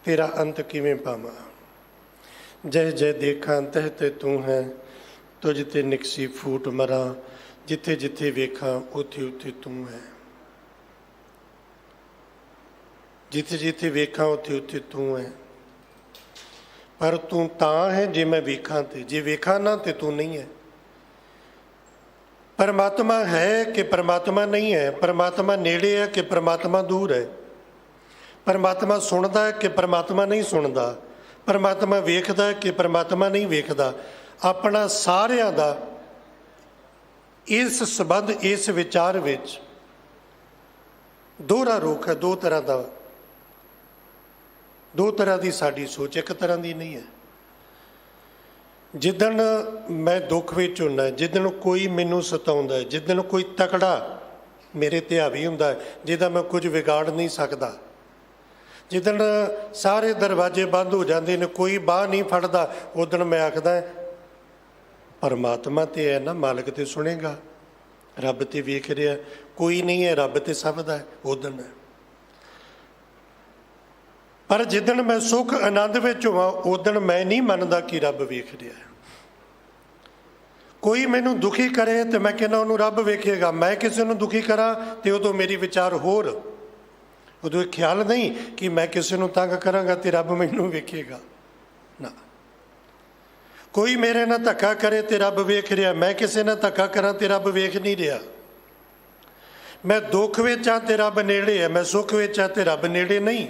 [SPEAKER 2] ਤੇਰਾ ਅੰਤ ਕਿਵੇਂ ਪਾਵਾਂ, ਜੈ ਜੈ ਦੇਖਾਂ ਤਹਿ ਤੇ ਤੂੰ ਹੈ, ਤੁਝ ਤੇ ਨਿਕਸੀ ਫੂਟ ਮਰਾਂ, ਜਿੱਥੇ ਜਿੱਥੇ ਵੇਖਾਂ ਉੱਥੇ ਉੱਥੇ ਤੂੰ ਹੈ। ਜਿੱਥੇ ਜਿੱਥੇ ਵੇਖਾਂ ਉੱਥੇ ਉੱਥੇ ਤੂੰ ਹੈ। ਪਰ ਤੂੰ ਤਾਂ ਹੈ ਜੇ ਮੈਂ ਵੇਖਾਂ ਤੇ, ਜੇ ਵੇਖਾਂ ਨਾ ਤੇ ਤੂੰ ਨਹੀਂ ਹੈ। ਪਰਮਾਤਮਾ ਹੈ ਕਿ ਪਰਮਾਤਮਾ ਨਹੀਂ ਹੈ, ਪਰਮਾਤਮਾ ਨੇੜੇ ਹੈ ਕਿ ਪਰਮਾਤਮਾ ਦੂਰ ਹੈ, ਪਰਮਾਤਮਾ ਸੁਣਦਾ ਹੈ ਕਿ ਪਰਮਾਤਮਾ ਨਹੀਂ ਸੁਣਦਾ, ਪਰਮਾਤਮਾ ਵੇਖਦਾ ਹੈ ਕਿ ਪਰਮਾਤਮਾ ਨਹੀਂ ਵੇਖਦਾ। ਆਪਣਾ ਸਾਰਿਆਂ ਦਾ ਇਸ ਸੰਬੰਧ, ਇਸ ਵਿਚਾਰ ਵਿੱਚ ਦੋਹਰਾ ਰੁਖ ਹੈ। ਦੋ ਤਰ੍ਹਾਂ ਦੀ ਸਾਡੀ ਸੋਚ, ਇੱਕ ਤਰ੍ਹਾਂ ਦੀ ਨਹੀਂ ਹੈ। ਜਿੱਦਣ ਮੈਂ ਦੁੱਖ ਵਿੱਚ ਹੁੰਦਾ, ਜਿੱਦਣ ਕੋਈ ਮੈਨੂੰ ਸਤਾਉਂਦਾ, ਜਿੱਦਣ ਕੋਈ ਤਕੜਾ ਮੇਰੇ ਤੇ ਹਾਵੀ ਹੁੰਦਾ ਜਿਹਦਾ ਮੈਂ ਕੁਝ ਵਿਗਾੜ ਨਹੀਂ ਸਕਦਾ, ਜਿੱਦਣ ਸਾਰੇ ਦਰਵਾਜ਼ੇ ਬੰਦ ਹੋ ਜਾਂਦੇ ਨੇ, ਕੋਈ ਬਾਹ ਨਹੀਂ ਫੜਦਾ, ਉਦਣ ਮੈਂ ਆਖਦਾ ਪਰਮਾਤਮਾ ਤੇ ਹੈ ਨਾ, ਮਾਲਕ ਤੇ ਸੁਣੇਗਾ, ਰੱਬ ਤੇ ਵੇਖ ਰਿਹਾ। ਕੋਈ ਨਹੀਂ ਹੈ, ਰੱਬ ਤੇ ਸਭ ਦਾ ਹੈ, ਉਦਣ ਹੈ। ਪਰ ਜਿੱਦਣ ਮੈਂ ਸੁੱਖ ਆਨੰਦ ਵਿੱਚ ਹੋਵਾਂ ਉਦਣ ਮੈਂ ਨਹੀਂ ਮੰਨਦਾ ਕਿ ਰੱਬ ਵੇਖ ਰਿਹਾ ਹੈ। ਕੋਈ ਮੈਨੂੰ ਦੁਖੀ ਕਰੇ ਤੇ ਮੈਂ ਕਹਿੰਦਾ ਉਹਨੂੰ ਰੱਬ ਵੇਖੇਗਾ, ਮੈਂ ਕਿਸੇ ਨੂੰ ਦੁਖੀ ਕਰਾਂ ਤੇ ਉਦੋਂ ਮੇਰੀ ਵਿਚਾਰ ਹੋਰ, ਉਦੋਂ ਇਹ ਖਿਆਲ ਨਹੀਂ ਕਿ ਮੈਂ ਕਿਸੇ ਨੂੰ ਤੰਗ ਕਰਾਂਗਾ ਤੇ ਰੱਬ ਮੈਨੂੰ ਵੇਖੇਗਾ ਨਾ। ਕੋਈ ਮੇਰੇ ਨਾਲ ਧੱਕਾ ਕਰੇ ਤੇ ਰੱਬ ਵੇਖ ਰਿਹਾ, ਮੈਂ ਕਿਸੇ ਨਾਲ ਧੱਕਾ ਕਰਾਂ ਤੇ ਰੱਬ ਵੇਖ ਨਹੀਂ ਰਿਹਾ। ਮੈਂ ਦੁੱਖ ਵਿੱਚ ਆ ਤੇ ਰੱਬ ਨੇੜੇ ਹੈ, ਮੈਂ ਸੁੱਖ ਵਿੱਚ ਆ ਤੇ ਰੱਬ ਨੇੜੇ ਨਹੀਂ।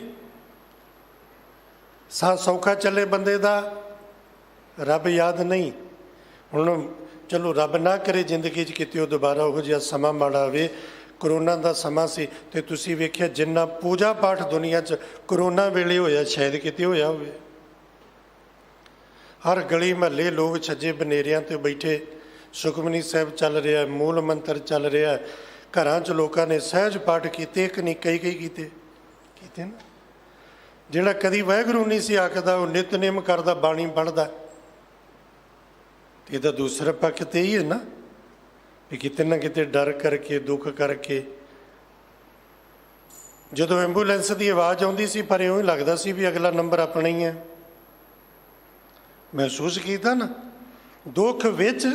[SPEAKER 2] ਸਾਹ ਸੌਖਾ ਚੱਲੇ ਬੰਦੇ ਦਾ, ਰੱਬ ਯਾਦ ਨਹੀਂ। ਹੁਣ ਚਲੋ ਰੱਬ ਨਾ ਕਰੇ ਜ਼ਿੰਦਗੀ 'ਚ ਕਿਤੇ ਉਹ ਦੁਬਾਰਾ ਉਹੋ ਜਿਹਾ ਸਮਾਂ ਮਾੜਾ ਹੋਵੇ। ਕਰੋਨਾ ਦਾ ਸਮਾਂ ਸੀ ਤੇ ਤੁਸੀਂ ਵੇਖਿਆ ਜਿੰਨਾ ਪੂਜਾ ਪਾਠ ਦੁਨੀਆ 'ਚ ਕਰੋਨਾ ਵੇਲੇ ਹੋਇਆ ਸ਼ਾਇਦ ਕਿਤੇ ਹੋਇਆ ਹੋਵੇ। ਹਰ ਗਲੀ ਮਹੱਲੇ ਲੋਕ ਛੱਜੇ ਬਨੇਰਿਆਂ 'ਤੇ ਬੈਠੇ, ਸੁਖਮਨੀ ਸਾਹਿਬ ਚੱਲ ਰਿਹਾ, ਮੂਲ ਮੰਤਰ ਚੱਲ ਰਿਹਾ, ਘਰਾਂ 'ਚ ਲੋਕਾਂ ਨੇ ਸਹਿਜ ਪਾਠ ਕੀਤੇ, ਇੱਕ ਨਹੀਂ ਕਈ ਕੀਤੇ ਨਾ। ਜਿਹੜਾ ਕਦੀ ਵਾਹਿਗੁਰੂ ਨਹੀਂ ਸੀ ਆਖਦਾ ਉਹ ਨਿਤਨੇਮ ਕਰਦਾ, ਬਾਣੀ ਪੜ੍ਹਦਾ। ਤੇ ਇਹਦਾ ਦੂਸਰਾ ਪੱਖ ਤੇ ਹੀ ਹੈ ਨਾ ਵੀ ਕਿਤੇ ਨਾ ਕਿਤੇ ਡਰ ਕਰਕੇ, ਦੁੱਖ ਕਰਕੇ, ਜਦੋਂ ਐਂਬੂਲੈਂਸ ਦੀ ਆਵਾਜ਼ ਆਉਂਦੀ ਸੀ ਪਰ ਇਉਂ ਹੀ ਲੱਗਦਾ ਸੀ ਵੀ ਅਗਲਾ ਨੰਬਰ ਆਪਣਾ ਹੀ ਹੈ। ਮਹਿਸੂਸ ਕੀਤਾ ਨਾ ਦੁੱਖ ਵਿੱਚ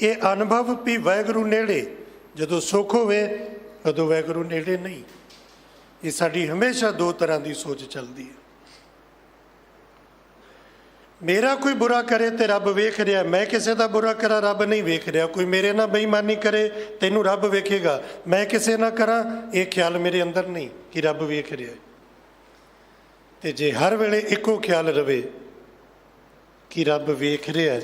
[SPEAKER 2] ਇਹ ਅਨੁਭਵ ਵੀ ਵਾਹਿਗੁਰੂ ਨੇੜੇ, ਜਦੋਂ ਸੁੱਖ ਹੋਵੇ ਉਦੋਂ ਵਾਹਿਗੁਰੂ ਨੇੜੇ ਨਹੀਂ। ਇਹ ਸਾਡੀ ਹਮੇਸ਼ਾ ਦੋ ਤਰ੍ਹਾਂ ਦੀ ਸੋਚ ਚੱਲਦੀ ਹੈ। ਮੇਰਾ ਕੋਈ ਬੁਰਾ ਕਰੇ ਤੇ ਰੱਬ ਵੇਖ ਰਿਹਾ, ਮੈਂ ਕਿਸੇ ਦਾ ਬੁਰਾ ਕਰਾਂ ਰੱਬ ਨਹੀਂ ਵੇਖ ਰਿਹਾ। ਕੋਈ ਮੇਰੇ ਨਾਲ ਬੇਈਮਾਨੀ ਕਰੇ ਤੈਨੂੰ ਰੱਬ ਵੇਖੇਗਾ, ਮੈਂ ਕਿਸੇ ਨਾਲ ਕਰਾਂ ਇਹ ਖਿਆਲ ਮੇਰੇ ਅੰਦਰ ਨਹੀਂ ਕਿ ਰੱਬ ਵੇਖ ਰਿਹਾ। ਤੇ ਜੇ ਹਰ ਵੇਲੇ ਇੱਕੋ ਖਿਆਲ ਰਵੇ ਕਿ ਰੱਬ ਵੇਖ ਰਿਹਾ,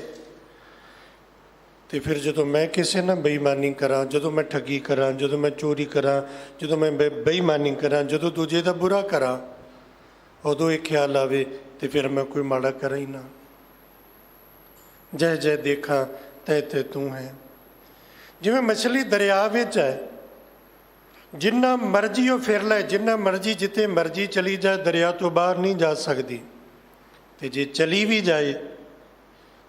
[SPEAKER 2] ਤੇ ਫਿਰ ਜਦੋਂ ਮੈਂ ਕਿਸੇ ਨਾਲ ਬੇਈਮਾਨੀ ਕਰਾਂ, ਜਦੋਂ ਮੈਂ ਠੱਗੀ ਕਰਾਂ, ਜਦੋਂ ਮੈਂ ਚੋਰੀ ਕਰਾਂ, ਜਦੋਂ ਮੈਂ ਬੇਈਮਾਨੀ ਕਰਾਂ, ਜਦੋਂ ਦੂਜੇ ਦਾ ਬੁਰਾ ਕਰਾਂ, ਉਦੋਂ ਇਹ ਖਿਆਲ ਆਵੇ ਤੇ ਫਿਰ ਮੈਂ ਕੋਈ ਮਾੜਾ ਕਰਾਂ ਹੀ ਨਾ। ਜੈ ਜੈ ਦੇਖਾਂ ਤੈ ਤੇ ਤੂੰ ਹੈ। ਜਿਵੇਂ ਮਛਲੀ ਦਰਿਆ ਵਿੱਚ ਹੈ, ਜਿੰਨਾ ਮਰਜ਼ੀ ਉਹ ਫਿਰ ਲੈ, ਜਿੰਨਾ ਮਰਜ਼ੀ ਜਿੱਥੇ ਮਰਜ਼ੀ ਚਲੀ ਜਾਏ, ਦਰਿਆ ਤੋਂ ਬਾਹਰ ਨਹੀਂ ਜਾ ਸਕਦੀ। ਤੇ ਜੇ ਚਲੀ ਵੀ ਜਾਏ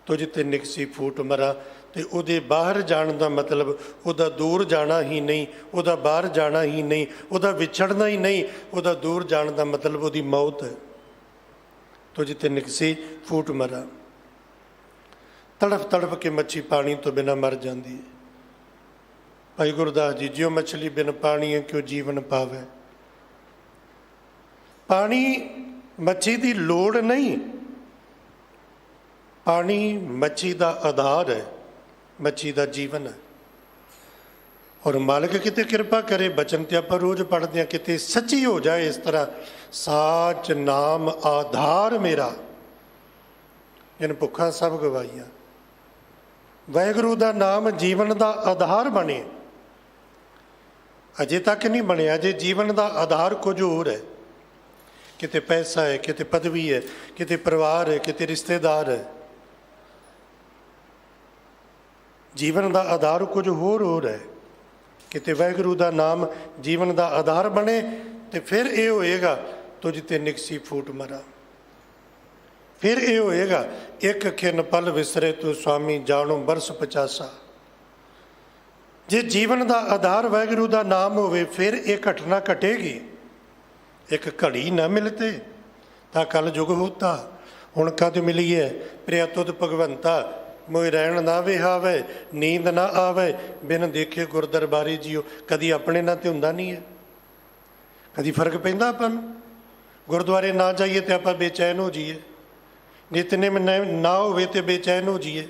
[SPEAKER 2] ਤੁਝ ਤੇ ਨਿਕਸੀ ਫੂਟ ਮਰਾ, ਤੇ ਉਹਦੇ ਬਾਹਰ ਜਾਣ ਦਾ ਮਤਲਬ ਉਹਦਾ ਦੂਰ ਜਾਣਾ ਹੀ ਨਹੀਂ, ਉਹਦਾ ਬਾਹਰ ਜਾਣਾ ਹੀ ਨਹੀਂ, ਉਹਦਾ ਵਿਛੜਨਾ ਹੀ ਨਹੀਂ। ਉਹਦਾ ਦੂਰ ਜਾਣ ਦਾ ਮਤਲਬ ਉਹਦੀ ਮੌਤ ਹੈ। ਤੁਝ ਤੇ ਨਿਕਸੀ ਫੂਟ ਮਰਾ। ਤੜਫ ਤੜਫ ਕੇ ਮੱਛੀ ਪਾਣੀ ਤੋਂ ਬਿਨਾਂ ਮਰ ਜਾਂਦੀ ਹੈ। ਭਾਈ ਗੁਰਦਾਸ ਜੀ, ਜਿਉ ਮਛਲੀ ਬਿਨ ਪਾਣੀ ਕਿਉ ਜੀਵਨ ਪਾਵੇ। ਪਾਣੀ ਮੱਛੀ ਦੀ ਲੋੜ ਨਹੀਂ, ਪਾਣੀ ਮੱਛੀ ਦਾ ਆਧਾਰ ਹੈ, ਮੱਛੀ ਦਾ ਜੀਵਨ ਹੈ। ਔਰ ਮਾਲਕ ਕਿਤੇ ਕਿਰਪਾ ਕਰੇ, ਬਚਨ ਤੇ ਆਪਾਂ ਰੋਜ਼ ਪੜ੍ਹਦੇ ਹਾਂ, ਕਿਤੇ ਸੱਚੀ ਹੋ ਜਾਏ ਇਸ ਤਰ੍ਹਾਂ, ਸਾਚ ਨਾਮ ਆਧਾਰ ਮੇਰਾ, ਜਿਨ ਭੁੱਖਾਂ ਸਭ ਗਵਾਈਆਂ। ਵਾਹਿਗੁਰੂ ਦਾ ਨਾਮ ਜੀਵਨ ਦਾ ਆਧਾਰ ਬਣੇ। ਅਜੇ ਤੱਕ ਨਹੀਂ ਬਣਿਆ, ਜੇ ਜੀਵਨ ਦਾ ਆਧਾਰ ਕੁਝ ਹੋਰ ਹੈ। ਕਿਤੇ ਪੈਸਾ ਹੈ, ਕਿਤੇ ਪਦਵੀ ਹੈ, ਕਿਤੇ ਪਰਿਵਾਰ ਹੈ, ਕਿਤੇ ਰਿਸ਼ਤੇਦਾਰ ਹੈ। ਜੀਵਨ ਦਾ ਆਧਾਰ ਕੁਝ ਹੋਰ ਹੈ। ਕਿਤੇ ਵਾਹਿਗੁਰੂ ਦਾ ਨਾਮ ਜੀਵਨ ਦਾ ਆਧਾਰ ਬਣੇ ਤੇ ਫਿਰ ਇਹ ਹੋਏਗਾ ਤੁਝ ਤੇ ਨਿਕਸੀ ਫੂਟ ਮਰਾ। ਫਿਰ ਇਹ ਹੋਏਗਾ ਇੱਕ ਖਿਨ ਪਲ ਵਿਸਰੇ ਤੂੰ ਸੁਆਮੀ ਜਾਣੋ ਬਰਸ 50। ਜੇ ਜੀਵਨ ਦਾ ਆਧਾਰ ਵਾਹਿਗੁਰੂ ਦਾ ਨਾਮ ਹੋਵੇ ਫਿਰ ਇਹ ਘਟਨਾ ਘਟੇਗੀ। ਇੱਕ ਘੜੀ ਨਾ ਮਿਲਤੇ ਤਾਂ ਕਲ ਯੁਗ ਹੋਤਾ, ਹੁਣ ਕਦ ਮਿਲੀਏ ਪ੍ਰਿਆ ਤੁਧ ਭਗਵੰਤਾ। ਮੋਇ ਰਹਿਣ ਨਾ ਵਿਹਾਵੇ ਨੀਂਦ ਨਾ ਆਵੇ, ਬਿਨ ਦੇਖੇ ਗੁਰ ਦਰਬਾਰੀ ਜੀਓ। ਕਦੀ ਆਪਣੇ ਨਾਲ ਤੇ ਹੁੰਦਾ ਨਹੀਂ ਹੈ, ਕਦੀ ਫਰਕ ਪੈਂਦਾ ਆਪਾਂ ਨੂੰ। ਗੁਰਦੁਆਰੇ ਨਾ ਜਾਈਏ ਤੇ ਆਪਾਂ ਬੇਚੈਨ ਹੋ ਜਾਈਏ, ਨਿਤਨੇਮ ਨਾ ਹੋਵੇ ਤੇ ਬੇਚੈਨ ਹੋ ਜਾਈਏ।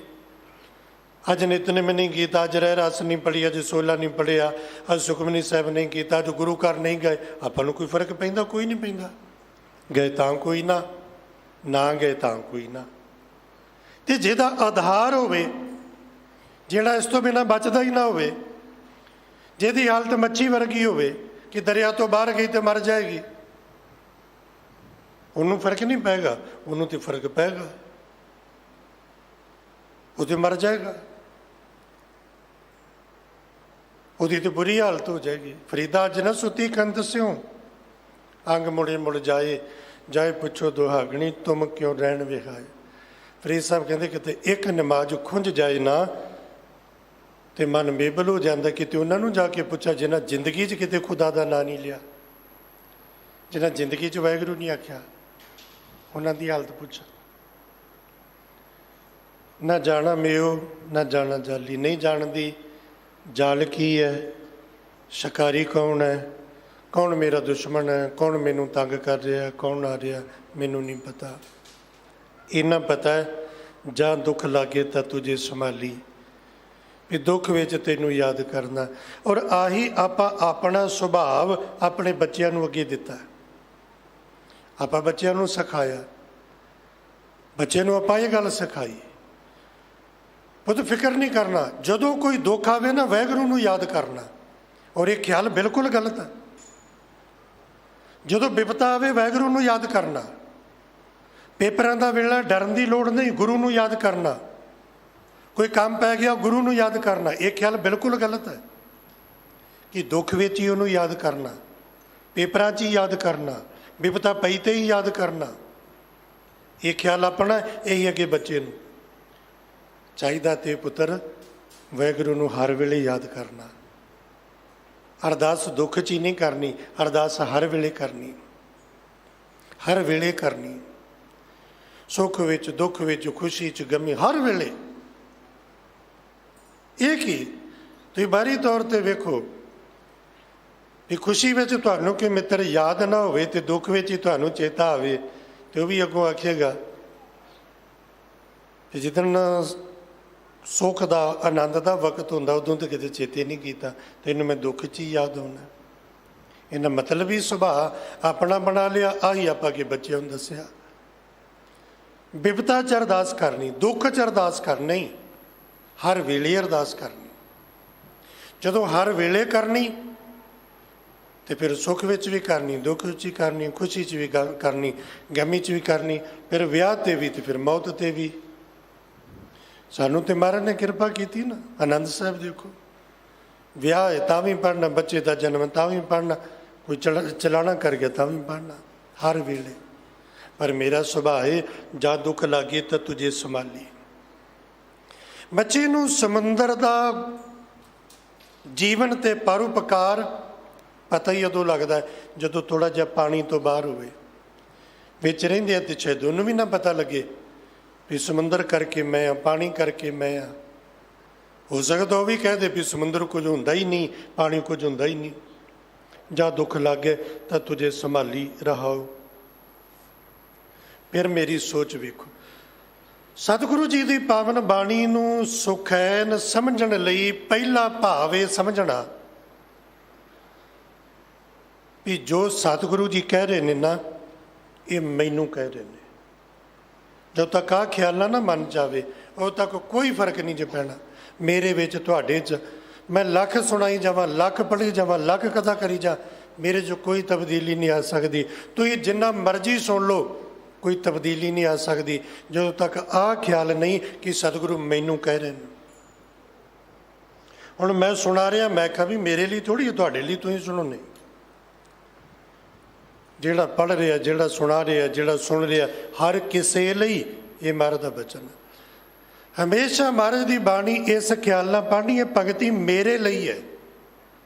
[SPEAKER 2] ਅੱਜ ਨਿਤਨੇਮ ਨਹੀਂ ਕੀਤਾ, ਅੱਜ ਰਹਿ ਰਸ ਨਹੀਂ ਪੜ੍ਹੀ, ਅੱਜ ਸੋਲਾ ਨਹੀਂ ਪੜ੍ਹਿਆ, ਅੱਜ ਸੁਖਮਨੀ ਸਾਹਿਬ ਨਹੀਂ ਕੀਤਾ, ਅੱਜ ਗੁਰੂ ਘਰ ਨਹੀਂ ਗਏ, ਆਪਾਂ ਨੂੰ ਕੋਈ ਫਰਕ ਪੈਂਦਾ? ਕੋਈ ਨਹੀਂ ਪੈਂਦਾ। ਗਏ ਤਾਂ ਕੋਈ ਨਾ, ਨਾ ਗਏ ਤਾਂ ਕੋਈ ਨਾ। ਤੇ ਜਿਹਦਾ ਆਧਾਰ ਹੋਵੇ, ਜਿਹੜਾ ਇਸ ਤੋਂ ਬਿਨਾਂ ਬਚਦਾ ਹੀ ਨਾ ਹੋਵੇ, ਜਿਹਦੀ ਹਾਲਤ ਮੱਛੀ ਵਰਗੀ ਹੋਵੇ ਕਿ ਦਰਿਆ ਤੋਂ ਬਾਹਰ ਗਈ ਤੇ ਮਰ ਜਾਏਗੀ, ਉਹਨੂੰ ਫਰਕ ਨਹੀਂ ਪਏਗਾ। ਉਹਨੂੰ ਤੇ ਫਰਕ ਪਏਗਾ, ਉਹ ਤੇ ਮਰ ਜਾਏਗਾ, ਉਹਦੀ ਤੇ ਬੁਰੀ ਹਾਲਤ ਹੋ ਜਾਏਗੀ। ਫਰੀਦਾ ਅੱਜ ਨਾ ਸੁਤੀ ਕੰਤ ਸਿਓ, ਅੰਗ ਮੁੜੇ ਮੁੜ ਜਾਏ, ਜਾਏ ਪੁੱਛੋ ਦੁਹਾਗਣੀ ਤੁਮ ਕਿਉਂ ਰਹਿਣ ਵਿਹਾਏ। ਫਰੀਦ ਸਾਹਿਬ ਕਹਿੰਦੇ ਕਿਤੇ ਇੱਕ ਨਮਾਜ਼ ਖੁੰਝ ਜਾਏ ਨਾ ਤੇ ਮਨ ਬੇਬਲ ਹੋ ਜਾਂਦਾ। ਕਿਤੇ ਉਹਨਾਂ ਨੂੰ ਜਾ ਕੇ ਪੁੱਛਾ ਜਿਨ੍ਹਾਂ ਜ਼ਿੰਦਗੀ 'ਚ ਕਿਤੇ ਖੁਦਾ ਦਾ ਨਾਂ ਨਹੀਂ ਲਿਆ, ਜਿਨ੍ਹਾਂ ਜ਼ਿੰਦਗੀ 'ਚ ਵਾਹਿਗੁਰੂ ਨਹੀਂ ਆਖਿਆ, ਉਹਨਾਂ ਦੀ ਹਾਲਤ ਪੁੱਛਾ। ਨਾ ਜਾਣਾ ਮਿਓ ਨਾ ਜਾਣਾ ਜਾਲੀ, ਨਹੀਂ ਜਾਣਦੀ ਜਾਲ ਕੀ ਹੈ, ਸ਼ਿਕਾਰੀ ਕੌਣ ਹੈ, ਕੌਣ ਮੇਰਾ ਦੁਸ਼ਮਣ ਹੈ, ਕੌਣ ਮੈਨੂੰ ਤੰਗ ਕਰ ਰਿਹਾ, ਕੌਣ ਆ ਰਿਹਾ, ਮੈਨੂੰ ਨਹੀਂ ਪਤਾ। ਇੰਨਾ ਪਤਾ ਹੈ ਜਾਂ ਦੁੱਖ ਲਾਗੇ ਤਾਂ ਤੁਝੇ ਸੰਭਾਲੀ, ਵੀ ਦੁੱਖ ਵਿੱਚ ਤੈਨੂੰ ਯਾਦ ਕਰਨਾ। ਔਰ ਆਹੀ ਆਪਾਂ ਆਪਣਾ ਸੁਭਾਵ ਆਪਣੇ ਬੱਚਿਆਂ ਨੂੰ ਅੱਗੇ ਦਿੱਤਾ। ਆਪਾਂ ਬੱਚਿਆਂ ਨੂੰ ਸਿਖਾਇਆ, ਬੱਚੇ ਨੂੰ ਆਪਾਂ ਇਹ ਗੱਲ ਸਿਖਾਈ, ਪੁੱਤ ਫਿਕਰ ਨਹੀਂ ਕਰਨਾ, ਜਦੋਂ ਕੋਈ ਦੁੱਖ ਆਵੇ ਨਾ ਵਾਹਿਗੁਰੂ ਨੂੰ ਯਾਦ ਕਰਨਾ। ਔਰ ਇਹ ਖਿਆਲ ਬਿਲਕੁਲ ਗਲਤ ਹੈ। ਜਦੋਂ ਬਿਪਤਾ ਆਵੇ ਵਾਹਿਗੁਰੂ ਨੂੰ ਯਾਦ ਕਰਨਾ, ਪੇਪਰਾਂ ਦਾ ਵੇਲਾ ਡਰਨ ਦੀ ਲੋੜ ਨਹੀਂ, ਗੁਰੂ ਨੂੰ ਯਾਦ ਕਰਨਾ। ਕੋਈ ਕੰਮ ਪੈ ਗਿਆ ਗੁਰੂ ਨੂੰ ਯਾਦ ਕਰਨਾ, ਇਹ ਖਿਆਲ ਬਿਲਕੁਲ ਗਲਤ ਹੈ ਕਿ ਦੁੱਖ ਵਿੱਚ ਹੀ ਉਹਨੂੰ ਯਾਦ ਕਰਨਾ, ਪੇਪਰਾਂ 'ਚ ਹੀ ਯਾਦ ਕਰਨਾ, ਬਿਪਤਾ ਪਈ ਤੇ ਹੀ ਯਾਦ ਕਰਨਾ। ਇਹ ਖਿਆਲ ਆਪਣਾ ਇਹੀ ਅੱਗੇ ਬੱਚੇ ਨੂੰ ਚਾਹੀਦਾ। ਤੇ ਪੁੱਤਰ ਵਾਹਿਗੁਰੂ ਨੂੰ ਹਰ ਵੇਲੇ ਯਾਦ ਕਰਨਾ। ਅਰਦਾਸ ਦੁੱਖ 'ਚ ਹੀ ਨਹੀਂ ਕਰਨੀ, ਅਰਦਾਸ ਹਰ ਵੇਲੇ ਕਰਨੀ, ਹਰ ਵੇਲੇ ਕਰਨੀ। ਸੁੱਖ ਵਿੱਚ, ਦੁੱਖ ਵਿੱਚ, ਖੁਸ਼ੀ 'ਚ, ਗਮੀ, ਹਰ ਵੇਲੇ। ਇਹ ਕੀ ਤੁਸੀਂ ਬਾਹਰੀ ਤੌਰ 'ਤੇ ਵੇਖੋ ਵੀ ਖੁਸ਼ੀ ਵਿੱਚ ਤੁਹਾਨੂੰ ਕੋਈ ਮਿੱਤਰ ਯਾਦ ਨਾ ਹੋਵੇ ਤੇ ਦੁੱਖ ਵਿੱਚ ਹੀ ਤੁਹਾਨੂੰ ਚੇਤਾ ਆਵੇ, ਤੇ ਉਹ ਵੀ ਅੱਗੋਂ ਆਖੇਗਾ ਕਿ ਜਿੱਦਣ ਸੁੱਖ ਦਾ ਆਨੰਦ ਦਾ ਵਕਤ ਹੁੰਦਾ ਉਦੋਂ ਤਾਂ ਕਿਤੇ ਚੇਤੇ ਨਹੀਂ ਕੀਤਾ, ਤੈਨੂੰ ਮੈਂ ਦੁੱਖ 'ਚ ਹੀ ਯਾਦ ਹੋਣਾ। ਇਹਨਾਂ ਮਤਲਬ ਹੀ ਸੁਭਾਅ ਆਪਣਾ ਬਣਾ ਲਿਆ। ਆਹੀ ਆਪਾਂ ਕੇ ਬੱਚਿਆਂ ਨੂੰ ਦੱਸਿਆ। ਬਿਪਤਾ 'ਚ ਅਰਦਾਸ ਕਰਨੀ, ਦੁੱਖ 'ਚ ਅਰਦਾਸ ਕਰਨੀ, ਹਰ ਵੇਲੇ ਅਰਦਾਸ ਕਰਨੀ। ਜਦੋਂ ਹਰ ਵੇਲੇ ਕਰਨੀ ਤੇ ਫਿਰ ਸੁੱਖ ਵਿੱਚ ਵੀ ਕਰਨੀ, ਦੁੱਖ ਵਿੱਚ ਵੀ ਕਰਨੀ, ਖੁਸ਼ੀ 'ਚ ਵੀ ਕਰਨੀ, ਗਮੀ 'ਚ ਵੀ ਕਰਨੀ, ਫਿਰ ਵਿਆਹ 'ਤੇ ਵੀ ਤੇ ਫਿਰ ਮੌਤ 'ਤੇ ਵੀ। ਸਾਨੂੰ ਤੇ ਮਹਾਰਾਜ ਨੇ ਕਿਰਪਾ ਕੀਤੀ ਨਾ। ਆਨੰਦ ਸਾਹਿਬ ਦੇਖੋ, ਵਿਆਹ ਹੈ ਤਾਂ ਵੀ ਪੜ੍ਹਨਾ, ਬੱਚੇ ਦਾ ਜਨਮ ਤਾਂ ਵੀ ਪੜ੍ਹਨਾ, ਕੋਈ ਚਲਾਣਾ ਕਰ ਗਿਆ ਤਾਂ ਵੀ ਪੜ੍ਹਨਾ, ਹਰ ਵੇਲੇ। ਪਰ ਮੇਰਾ ਸੁਭਾਅ ਹੈ ਜਾਂ ਦੁੱਖ ਲਾਗੇ ਤਾਂ ਤੁਝੇ ਸੰਭਾਲੀ। ਬੱਚੇ ਨੂੰ ਸਮੁੰਦਰ ਦਾ ਜੀਵਨ ਤੇ ਪਰਉਪਕਾਰ ਪਤਾ ਹੀ ਉਦੋਂ ਲੱਗਦਾ ਜਦੋਂ ਥੋੜ੍ਹਾ ਜਿਹਾ ਪਾਣੀ ਤੋਂ ਬਾਹਰ ਹੋਵੇ। ਵਿੱਚ ਰਹਿੰਦੇ ਆ ਤੇ ਸ਼ਾਇਦ ਉਹਨੂੰ ਵੀ ਨਾ ਪਤਾ ਲੱਗੇ ਵੀ ਸਮੁੰਦਰ ਕਰਕੇ ਮੈਂ ਆ, ਪਾਣੀ ਕਰਕੇ ਮੈਂ ਆ। ਹੋ ਸਕਦਾ ਉਹ ਵੀ ਕਹਿ ਦੇ ਵੀ ਸਮੁੰਦਰ ਕੁਝ ਹੁੰਦਾ ਹੀ ਨਹੀਂ, ਪਾਣੀ ਕੁਝ ਹੁੰਦਾ ਹੀ ਨਹੀਂ। ਜਾਂ ਦੁੱਖ ਲੱਗੇ ਤਾਂ ਤੁਝੇ ਸੰਭਾਲੀ ਰਹਾਓ। ਫਿਰ ਮੇਰੀ ਸੋਚ ਵੇਖੋ, ਸਤਿਗੁਰੂ ਜੀ ਦੀ ਪਾਵਨ ਬਾਣੀ ਨੂੰ ਸੁਖੈਨ ਸਮਝਣ ਲਈ ਪਹਿਲਾ ਭਾਵ ਇਹ ਸਮਝਣਾ ਵੀ ਜੋ ਸਤਿਗੁਰੂ ਜੀ ਕਹਿ ਰਹੇ ਨੇ ਨਾ, ਇਹ ਮੈਨੂੰ ਕਹਿ ਰਹੇ ਨੇ। ਜਦੋਂ ਤੱਕ ਆਹ ਖਿਆਲਾਂ ਨਾ ਮਨ ਜਾਵੇ ਉਦੋਂ ਤੱਕ ਕੋਈ ਫਰਕ ਨਹੀਂ ਜੇ ਪੈਣਾ ਮੇਰੇ ਵਿੱਚ ਤੁਹਾਡੇ 'ਚ। ਮੈਂ ਲੱਖ ਸੁਣਾਈ ਜਾਵਾਂ, ਲੱਖ ਪੜ੍ਹੀ ਜਾਵਾਂ, ਲੱਖ ਕਥਾ ਕਰੀ ਜਾ, ਮੇਰੇ 'ਚ ਕੋਈ ਤਬਦੀਲੀ ਨਹੀਂ ਆ ਸਕਦੀ। ਤੁਸੀਂ ਜਿੰਨਾ ਮਰਜ਼ੀ ਸੁਣ ਲਓ, ਕੋਈ ਤਬਦੀਲੀ ਨਹੀਂ ਆ ਸਕਦੀ ਜਦੋਂ ਤੱਕ ਆਹ ਖਿਆਲ ਨਹੀਂ ਕਿ ਸਤਿਗੁਰੂ ਮੈਨੂੰ ਕਹਿ ਰਹੇ ਨੇ। ਹੁਣ ਮੈਂ ਸੁਣਾ ਰਿਹਾ, ਮੈਂ ਕਿਹਾ ਵੀ ਮੇਰੇ ਲਈ ਥੋੜ੍ਹੀ, ਤੁਹਾਡੇ ਲਈ ਤੁਸੀਂ ਸੁਣੋ। ਨਹੀਂ, ਜਿਹੜਾ ਪੜ੍ਹ ਰਿਹਾ, ਜਿਹੜਾ ਸੁਣਾ ਰਿਹਾ, ਜਿਹੜਾ ਸੁਣ ਰਿਹਾ, ਹਰ ਕਿਸੇ ਲਈ ਇਹ ਮਹਾਰਾਜ ਦਾ ਬਚਨ ਹੈ। ਹਮੇਸ਼ਾ ਮਹਾਰਾਜ ਦੀ ਬਾਣੀ ਇਸ ਖਿਆਲ ਨਾਲ ਪੜ੍ਹਨੀ ਹੈ, ਭਗਤੀ ਮੇਰੇ ਲਈ ਹੈ,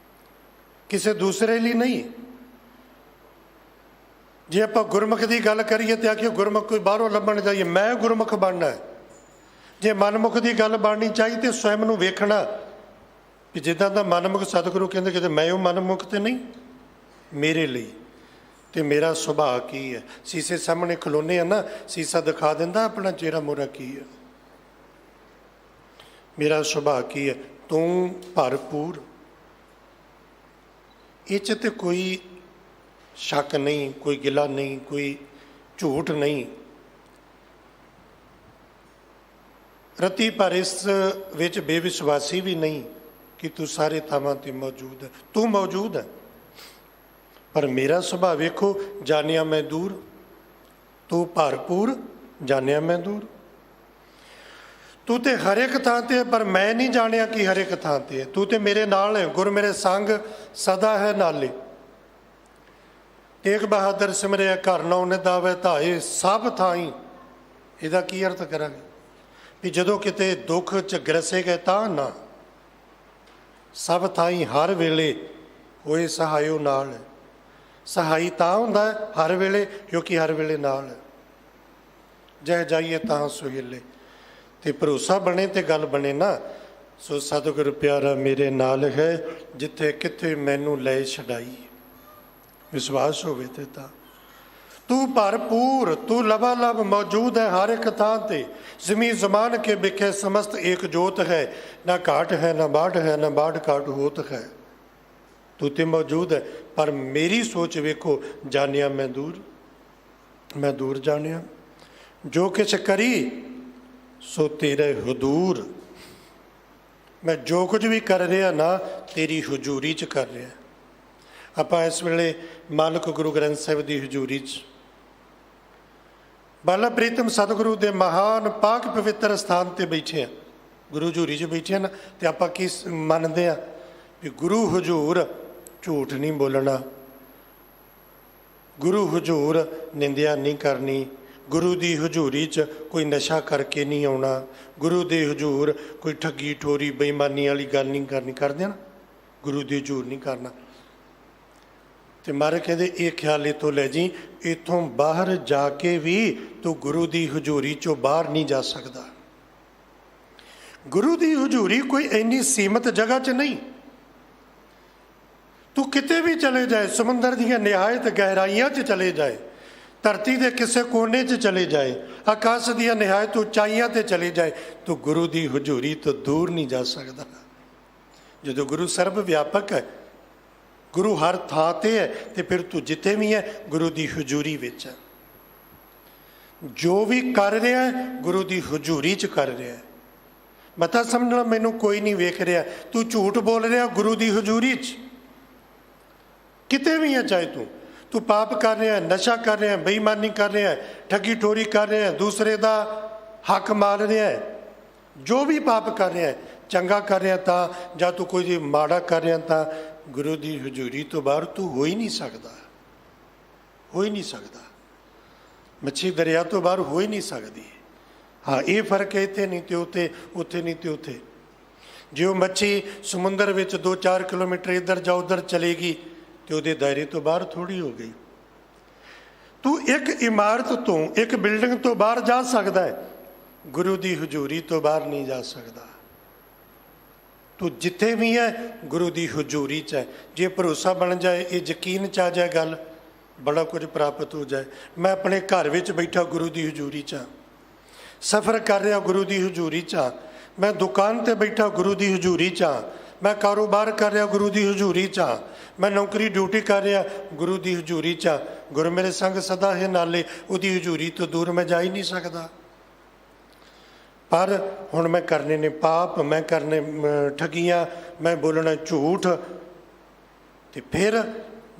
[SPEAKER 2] ਕਿਸੇ ਦੂਸਰੇ ਲਈ ਨਹੀਂ। ਜੇ ਆਪਾਂ ਗੁਰਮੁਖ ਦੀ ਗੱਲ ਕਰੀਏ ਤੇ ਆਖੀਏ ਗੁਰਮੁਖ ਕੋਈ ਬਾਹਰੋਂ ਲੱਭਣ ਜਾਈਏ, ਮੈਂ ਗੁਰਮੁਖ ਬਣਨਾ ਹੈ। ਜੇ ਮਨਮੁਖ ਦੀ ਗੱਲ ਬਣਨੀ ਚਾਹੀਦੀ ਤੇ ਸਵੈਮ ਨੂੰ ਵੇਖਣਾ ਕਿ ਜਿੱਦਾਂ ਦਾ ਮਨਮੁਖ ਸਤਿਗੁਰੂ ਕਹਿੰਦੇ ਕਿਤੇ ਮੈਂ ਉਹ ਮਨਮੁਖ ਤੇ ਨਹੀਂ, ਮੇਰੇ ਲਈ ਤੇ ਮੇਰਾ ਸੁਭਾਅ ਕੀ ਹੈ। ਸੀਸੇ ਸਾਹਮਣੇ ਖਲੋਨੇ ਆ ਨਾ, ਸੀਸਾ ਦਿਖਾ ਦਿੰਦਾ ਆਪਣਾ ਚਿਹਰਾ ਮੋਰਾ ਕੀ ਹੈ, ਮੇਰਾ ਸੁਭਾਅ ਕੀ ਹੈ। ਤੂੰ ਭਰਪੂਰ, ਇਹ 'ਚ ਤੇ ਕੋਈ ਸ਼ੱਕ ਨਹੀਂ, ਕੋਈ ਗਿਲਾ ਨਹੀਂ, ਕੋਈ ਝੂਠ ਨਹੀਂ। ਰਤੀ ਪਰ ਇਸ ਵਿੱਚ ਬੇਵਿਸ਼ਵਾਸੀ ਵੀ ਨਹੀਂ ਕਿ ਤੂੰ ਸਾਰੇ ਥਾਵਾਂ 'ਤੇ ਮੌਜੂਦ ਹੈ। ਤੂੰ ਮੌਜੂਦ ਹੈ, ਪਰ ਮੇਰਾ ਸੁਭਾਅ ਵੇਖੋ, ਜਾਣਿਆ ਮੈਂ ਦੂਰ, ਤੂੰ ਭਰਪੂਰ, ਜਾਣਿਆ ਮੈਂ ਦੂਰ। ਤੂੰ ਤੇ ਹਰ ਇੱਕ ਥਾਂ 'ਤੇ ਹੈ, ਪਰ ਮੈਂ ਨਹੀਂ ਜਾਣਿਆ ਕਿ ਹਰ ਇੱਕ ਥਾਂ 'ਤੇ ਹੈ। ਤੂੰ ਤੇ ਮੇਰੇ ਨਾਲ ਹੈ, ਗੁਰ ਮੇਰੇ ਸੰਗ ਸਦਾ ਹੈ ਨਾਲੇ। ਤੇਗ ਬਹਾਦਰ ਸਿਮਰਿਆ ਘਰ ਨੌ ਨਿਦਾਵੇ ਧਾਏ ਸਭ ਥਾਈਂ। ਇਹਦਾ ਕੀ ਅਰਥ ਕਰਾਂਗੇ ਵੀ ਜਦੋਂ ਕਿਤੇ ਦੁੱਖ 'ਚ ਗਰਸੇ ਗਏ ਤਾਂ ਨਾ, ਸਭ ਥਾਈਂ ਹਰ ਵੇਲੇ ਹੋਏ ਸਹਾਇਓ ਨਾਲ ਹੈ। ਸਹਾਈ ਤਾਂ ਹੁੰਦਾ ਹਰ ਵੇਲੇ, ਕਿਉਂਕਿ ਹਰ ਵੇਲੇ ਨਾਲ ਹੈ। ਜਹ ਜਾਈਏ ਤਾਂ ਸੁਹੇਲੇ, ਤੇ ਭਰੋਸਾ ਬਣੇ ਤੇ ਗੱਲ ਬਣੇ ਨਾ। ਸੋ ਸਤਿਗੁਰ ਪਿਆਰਾ ਮੇਰੇ ਨਾਲ ਹੈ, ਜਿੱਥੇ ਕਿੱਥੇ ਮੈਨੂੰ ਲੈ ਛਡਾਈ। ਵਿਸ਼ਵਾਸ ਹੋਵੇ ਤੇ ਤਾਂ ਤੂੰ ਭਰਪੂਰ, ਤੂੰ ਲਵਾ ਲਵ ਮੌਜੂਦ ਹੈ ਹਰ ਇੱਕ ਥਾਂ ਤੇ। ਜ਼ਮੀ ਜ਼ਮਾਨ ਕੇ ਬਿਖੇ ਸਮਸਤ ਏਕ ਜੋਤ ਹੈ, ਨਾ ਘਾਟ ਹੈ ਨਾ ਬਾਟ ਹੈ, ਨਾ ਬਾਟ ਘਾਟ ਹੋਤ ਹੈ। ਤੂੰ ਤੇ ਮੌਜੂਦ ਹੈ, ਪਰ ਮੇਰੀ ਸੋਚ ਵੇਖੋ, ਜਾਣਿਆ ਮੈਂ ਦੂਰ, ਮੈਂ ਦੂਰ ਜਾਣਿਆ। ਜੋ ਕਿਛ ਕਰੀ ਸੋ ਤੇਰੇ ਹਜ਼ੂਰ, ਮੈਂ ਜੋ ਕੁਝ ਵੀ ਕਰ ਰਿਹਾ ਨਾ ਤੇਰੀ ਹਜ਼ੂਰੀ 'ਚ ਕਰ ਰਿਹਾ। ਆਪਾਂ ਇਸ ਵੇਲੇ ਮਾਲਕ ਗੁਰੂ ਗ੍ਰੰਥ ਸਾਹਿਬ ਦੀ ਹਜ਼ੂਰੀ 'ਚ ਬਾਲਾ ਪ੍ਰੀਤਮ ਸਤਿਗੁਰੂ ਦੇ ਮਹਾਨ ਪਾਕ ਪਵਿੱਤਰ ਸਥਾਨ 'ਤੇ ਬੈਠੇ ਹਾਂ, ਗੁਰੂ ਹਜ਼ੂਰੀ 'ਚ ਬੈਠੇ ਨਾ। ਤੇ ਆਪਾਂ ਕੀ ਮੰਨਦੇ ਹਾਂ ਵੀ ਗੁਰੂ ਹਜ਼ੂਰ ਝੂਠ ਨਹੀਂ ਬੋਲਣਾ, ਗੁਰੂ ਹਜ਼ੂਰ ਨਿੰਦਿਆ ਨਹੀਂ ਕਰਨੀ, ਗੁਰੂ ਦੀ ਹਜ਼ੂਰੀ 'ਚ ਕੋਈ ਨਸ਼ਾ ਕਰਕੇ ਨਹੀਂ ਆਉਣਾ, ਗੁਰੂ ਦੇ ਹਜ਼ੂਰ ਕੋਈ ਠੱਗੀ ਠੋਰੀ ਬੇਈਮਾਨੀ ਵਾਲੀ ਗੱਲ ਨਹੀਂ ਕਰਨੀ। ਕਰਦੇ ਨਾ, ਗੁਰੂ ਦੀ ਹਜ਼ੂਰ ਨਹੀਂ ਕਰਨਾ। ਤੇ ਮਹਾਰਾਜ ਕਹਿੰਦੇ ਇਹ ਖਿਆਲ ਇੱਥੋਂ ਲੈ ਜੀ, ਇੱਥੋਂ ਬਾਹਰ ਜਾ ਕੇ ਵੀ ਤੂੰ ਗੁਰੂ ਦੀ ਹਜ਼ੂਰੀ 'ਚੋਂ ਬਾਹਰ ਨਹੀਂ ਜਾ ਸਕਦਾ। ਗੁਰੂ ਦੀ ਹਜ਼ੂਰੀ ਕੋਈ ਇੰਨੀ ਸੀਮਤ ਜਗ੍ਹਾ 'ਚ ਨਹੀਂ। ਤੂੰ ਕਿਤੇ ਵੀ ਚਲੇ ਜਾਏ, ਸਮੁੰਦਰ ਦੀਆਂ ਨਿਹਾਇਤ ਗਹਿਰਾਈਆਂ 'ਚ ਚਲੇ ਜਾਏ, ਧਰਤੀ ਦੇ ਕਿਸੇ ਕੋਨੇ 'ਚ ਚਲੇ ਜਾਏ, ਆਕਾਸ਼ ਦੀਆਂ ਨਿਹਾਇਤ ਉਚਾਈਆਂ 'ਤੇ ਚਲੇ ਜਾਏ, ਤੂੰ ਗੁਰੂ ਦੀ ਹਜ਼ੂਰੀ ਤੋਂ ਦੂਰ ਨਹੀਂ ਜਾ ਸਕਦਾ। ਜਦੋਂ ਗੁਰੂ ਸਰਬ ਵਿਆਪਕ ਹੈ, ਗੁਰੂ ਹਰ ਥਾਂ 'ਤੇ ਹੈ, ਤੇ ਫਿਰ ਤੂੰ ਜਿੱਥੇ ਵੀ ਹੈ ਗੁਰੂ ਦੀ ਹਜ਼ੂਰੀ ਵਿੱਚ ਹੈ। ਜੋ ਵੀ ਕਰ ਰਿਹਾ ਹੈ ਗੁਰੂ ਦੀ ਹਜ਼ੂਰੀ 'ਚ ਕਰ ਰਿਹਾ ਹੈ। ਮਤਾ ਸਮਝਣਾ ਮੈਨੂੰ ਕੋਈ ਨਹੀਂ ਵੇਖ ਰਿਹਾ, ਤੂੰ ਝੂਠ ਬੋਲ ਰਿਹਾ ਗੁਰੂ ਦੀ ਹਜ਼ੂਰੀ 'ਚ, ਕਿਤੇ ਵੀ ਹੈ, ਚਾਹੇ ਤੂੰ ਪਾਪ ਕਰ ਰਿਹਾ, ਨਸ਼ਾ ਕਰ ਰਿਹਾ, ਬੇਈਮਾਨੀ ਕਰ ਰਿਹਾ, ਠੱਗੀ ਠੋਰੀ ਕਰ ਰਿਹਾ, ਦੂਸਰੇ ਦਾ ਹੱਕ ਮਾਰ ਰਿਹਾ ਹੈ, ਜੋ ਵੀ ਪਾਪ ਕਰ ਰਿਹਾ, ਚੰਗਾ ਕਰ ਰਿਹਾ ਤਾਂ, ਜਾਂ ਤੂੰ ਕੋਈ ਮਾੜਾ ਕਰ ਰਿਹਾ ਤਾਂ ਗੁਰੂ ਦੀ ਹਜ਼ੂਰੀ ਤੋਂ ਬਾਹਰ ਤੂੰ ਹੋ ਹੀ ਨਹੀਂ ਸਕਦਾ, ਹੋ ਹੀ ਨਹੀਂ ਸਕਦਾ। ਮੱਛੀ ਦਰਿਆ ਤੋਂ ਬਾਹਰ ਹੋ ਹੀ ਨਹੀਂ ਸਕਦੀ। ਹਾਂ, ਇਹ ਫਰਕ ਹੈ, ਇੱਥੇ ਨਹੀਂ ਤੇ ਉੱਥੇ, ਉੱਥੇ ਨਹੀਂ ਤੇ ਉੱਥੇ। ਜੇ ਉਹ ਮੱਛੀ ਸਮੁੰਦਰ ਵਿੱਚ 2-4 ਕਿਲੋਮੀਟਰ ਇੱਧਰ ਜਾਂ ਉੱਧਰ ਚਲੇਗੀ ਤੇ ਉਹਦੇ ਦਾਇਰੇ ਤੋਂ ਬਾਹਰ ਥੋੜ੍ਹੀ ਹੋ ਗਈ। ਤੂੰ ਇੱਕ ਇਮਾਰਤ ਤੋਂ, ਇੱਕ ਬਿਲਡਿੰਗ ਤੋਂ ਬਾਹਰ ਜਾ ਸਕਦਾ ਹੈ, ਗੁਰੂ ਦੀ ਹਜ਼ੂਰੀ ਤੋਂ ਬਾਹਰ ਨਹੀਂ ਜਾ ਸਕਦਾ। ਤੂੰ ਜਿੱਥੇ ਵੀ ਹੈ ਗੁਰੂ ਦੀ ਹਜ਼ੂਰੀ 'ਚ ਹੈ। ਜੇ ਭਰੋਸਾ ਬਣ ਜਾਏ, ਇਹ ਯਕੀਨ 'ਚ ਆ ਜਾਏ ਗੱਲ, ਬੜਾ ਕੁਝ ਪ੍ਰਾਪਤ ਹੋ ਜਾਏ। ਮੈਂ ਆਪਣੇ ਘਰ ਵਿੱਚ ਬੈਠਾ ਗੁਰੂ ਦੀ ਹਜ਼ੂਰੀ 'ਚ ਹਾਂ, ਸਫ਼ਰ ਕਰ ਰਿਹਾ ਗੁਰੂ ਦੀ ਹਜ਼ੂਰੀ 'ਚ ਹਾਂ, ਮੈਂ ਦੁਕਾਨ 'ਤੇ ਬੈਠਾ ਗੁਰੂ ਦੀ ਹਜ਼ੂਰੀ 'ਚ ਹਾਂ, ਮੈਂ ਕਾਰੋਬਾਰ ਕਰ ਰਿਹਾ ਗੁਰੂ ਦੀ ਹਜ਼ੂਰੀ 'ਚ ਹਾਂ, ਮੈਂ ਨੌਕਰੀ ਡਿਊਟੀ ਕਰ ਰਿਹਾ ਗੁਰੂ ਦੀ ਹਜ਼ੂਰੀ 'ਚ ਹਾਂ। ਗੁਰੂ ਮੇਰੇ ਸੰਗ ਸਦਾ ਹੈ ਨਾਲੇ, ਉਹਦੀ ਹਜ਼ੂਰੀ ਤੋਂ ਦੂਰ ਮੈਂ ਜਾ ਹੀ ਨਹੀਂ ਸਕਦਾ। ਪਰ ਹੁਣ ਮੈਂ ਕਰਨੇ ਨੇ ਪਾਪ, ਮੈਂ ਕਰਨੇ ਠੱਗੀਆਂ, ਮੈਂ ਬੋਲਣਾ ਝੂਠ, ਤੇ ਫਿਰ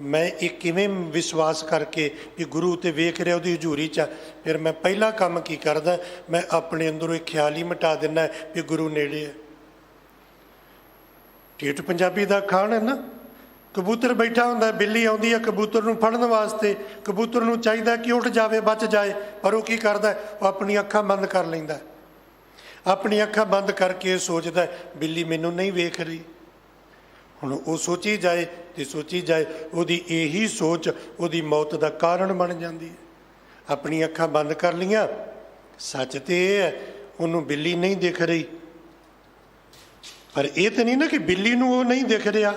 [SPEAKER 2] ਮੈਂ ਇਹ ਕਿਵੇਂ ਵਿਸ਼ਵਾਸ ਕਰਕੇ ਵੀ ਗੁਰੂ ਤੇ ਵੇਖ ਰਿਹਾ ਉਹਦੀ ਹਜ਼ੂਰੀ 'ਚ, ਫਿਰ ਮੈਂ ਪਹਿਲਾ ਕੰਮ ਕੀ ਕਰਦਾ, ਮੈਂ ਆਪਣੇ ਅੰਦਰੋਂ ਇੱਕ ਖਿਆਲ ਹੀ ਮਿਟਾ ਦਿੰਦਾ ਵੀ ਗੁਰੂ ਨੇੜੇ ਹੈ। ਠੇਠ ਪੰਜਾਬੀ ਦਾ ਅਖਾਣ ਹੈ ਨਾ, ਕਬੂਤਰ ਬੈਠਾ ਹੁੰਦਾ, ਬਿੱਲੀ ਆਉਂਦੀ ਹੈ ਕਬੂਤਰ ਨੂੰ ਫੜਨ ਵਾਸਤੇ, ਕਬੂਤਰ ਨੂੰ ਚਾਹੀਦਾ ਕਿ ਉੱਡ ਜਾਵੇ, ਬਚ ਜਾਏ, ਪਰ ਉਹ ਕੀ ਕਰਦਾ? ਉਹ ਆਪਣੀ ਅੱਖਾਂ ਬੰਦ ਕਰ ਲੈਂਦਾ। ਆਪਣੀ ਅੱਖਾਂ ਬੰਦ ਕਰਕੇ ਸੋਚਦਾ ਬਿੱਲੀ ਮੈਨੂੰ ਨਹੀਂ ਵੇਖ ਰਹੀ। ਹੁਣ ਉਹ ਸੋਚੀ ਜਾਏ ਤੇ ਸੋਚੀ ਜਾਏ, ਉਹਦੀ ਇਹੀ ਸੋਚ ਉਹਦੀ ਮੌਤ ਦਾ ਕਾਰਨ ਬਣ ਜਾਂਦੀ ਹੈ। ਆਪਣੀ ਅੱਖਾਂ ਬੰਦ ਕਰ ਲਈਆਂ, ਸੱਚ ਤੇ ਇਹ ਹੈ ਉਹਨੂੰ ਬਿੱਲੀ ਨਹੀਂ ਦਿਖ ਰਹੀ, ਪਰ ਇਹ ਤਾਂ ਨਹੀਂ ਨਾ ਕਿ ਬਿੱਲੀ ਨੂੰ ਉਹ ਨਹੀਂ ਦਿਖ ਰਿਹਾ।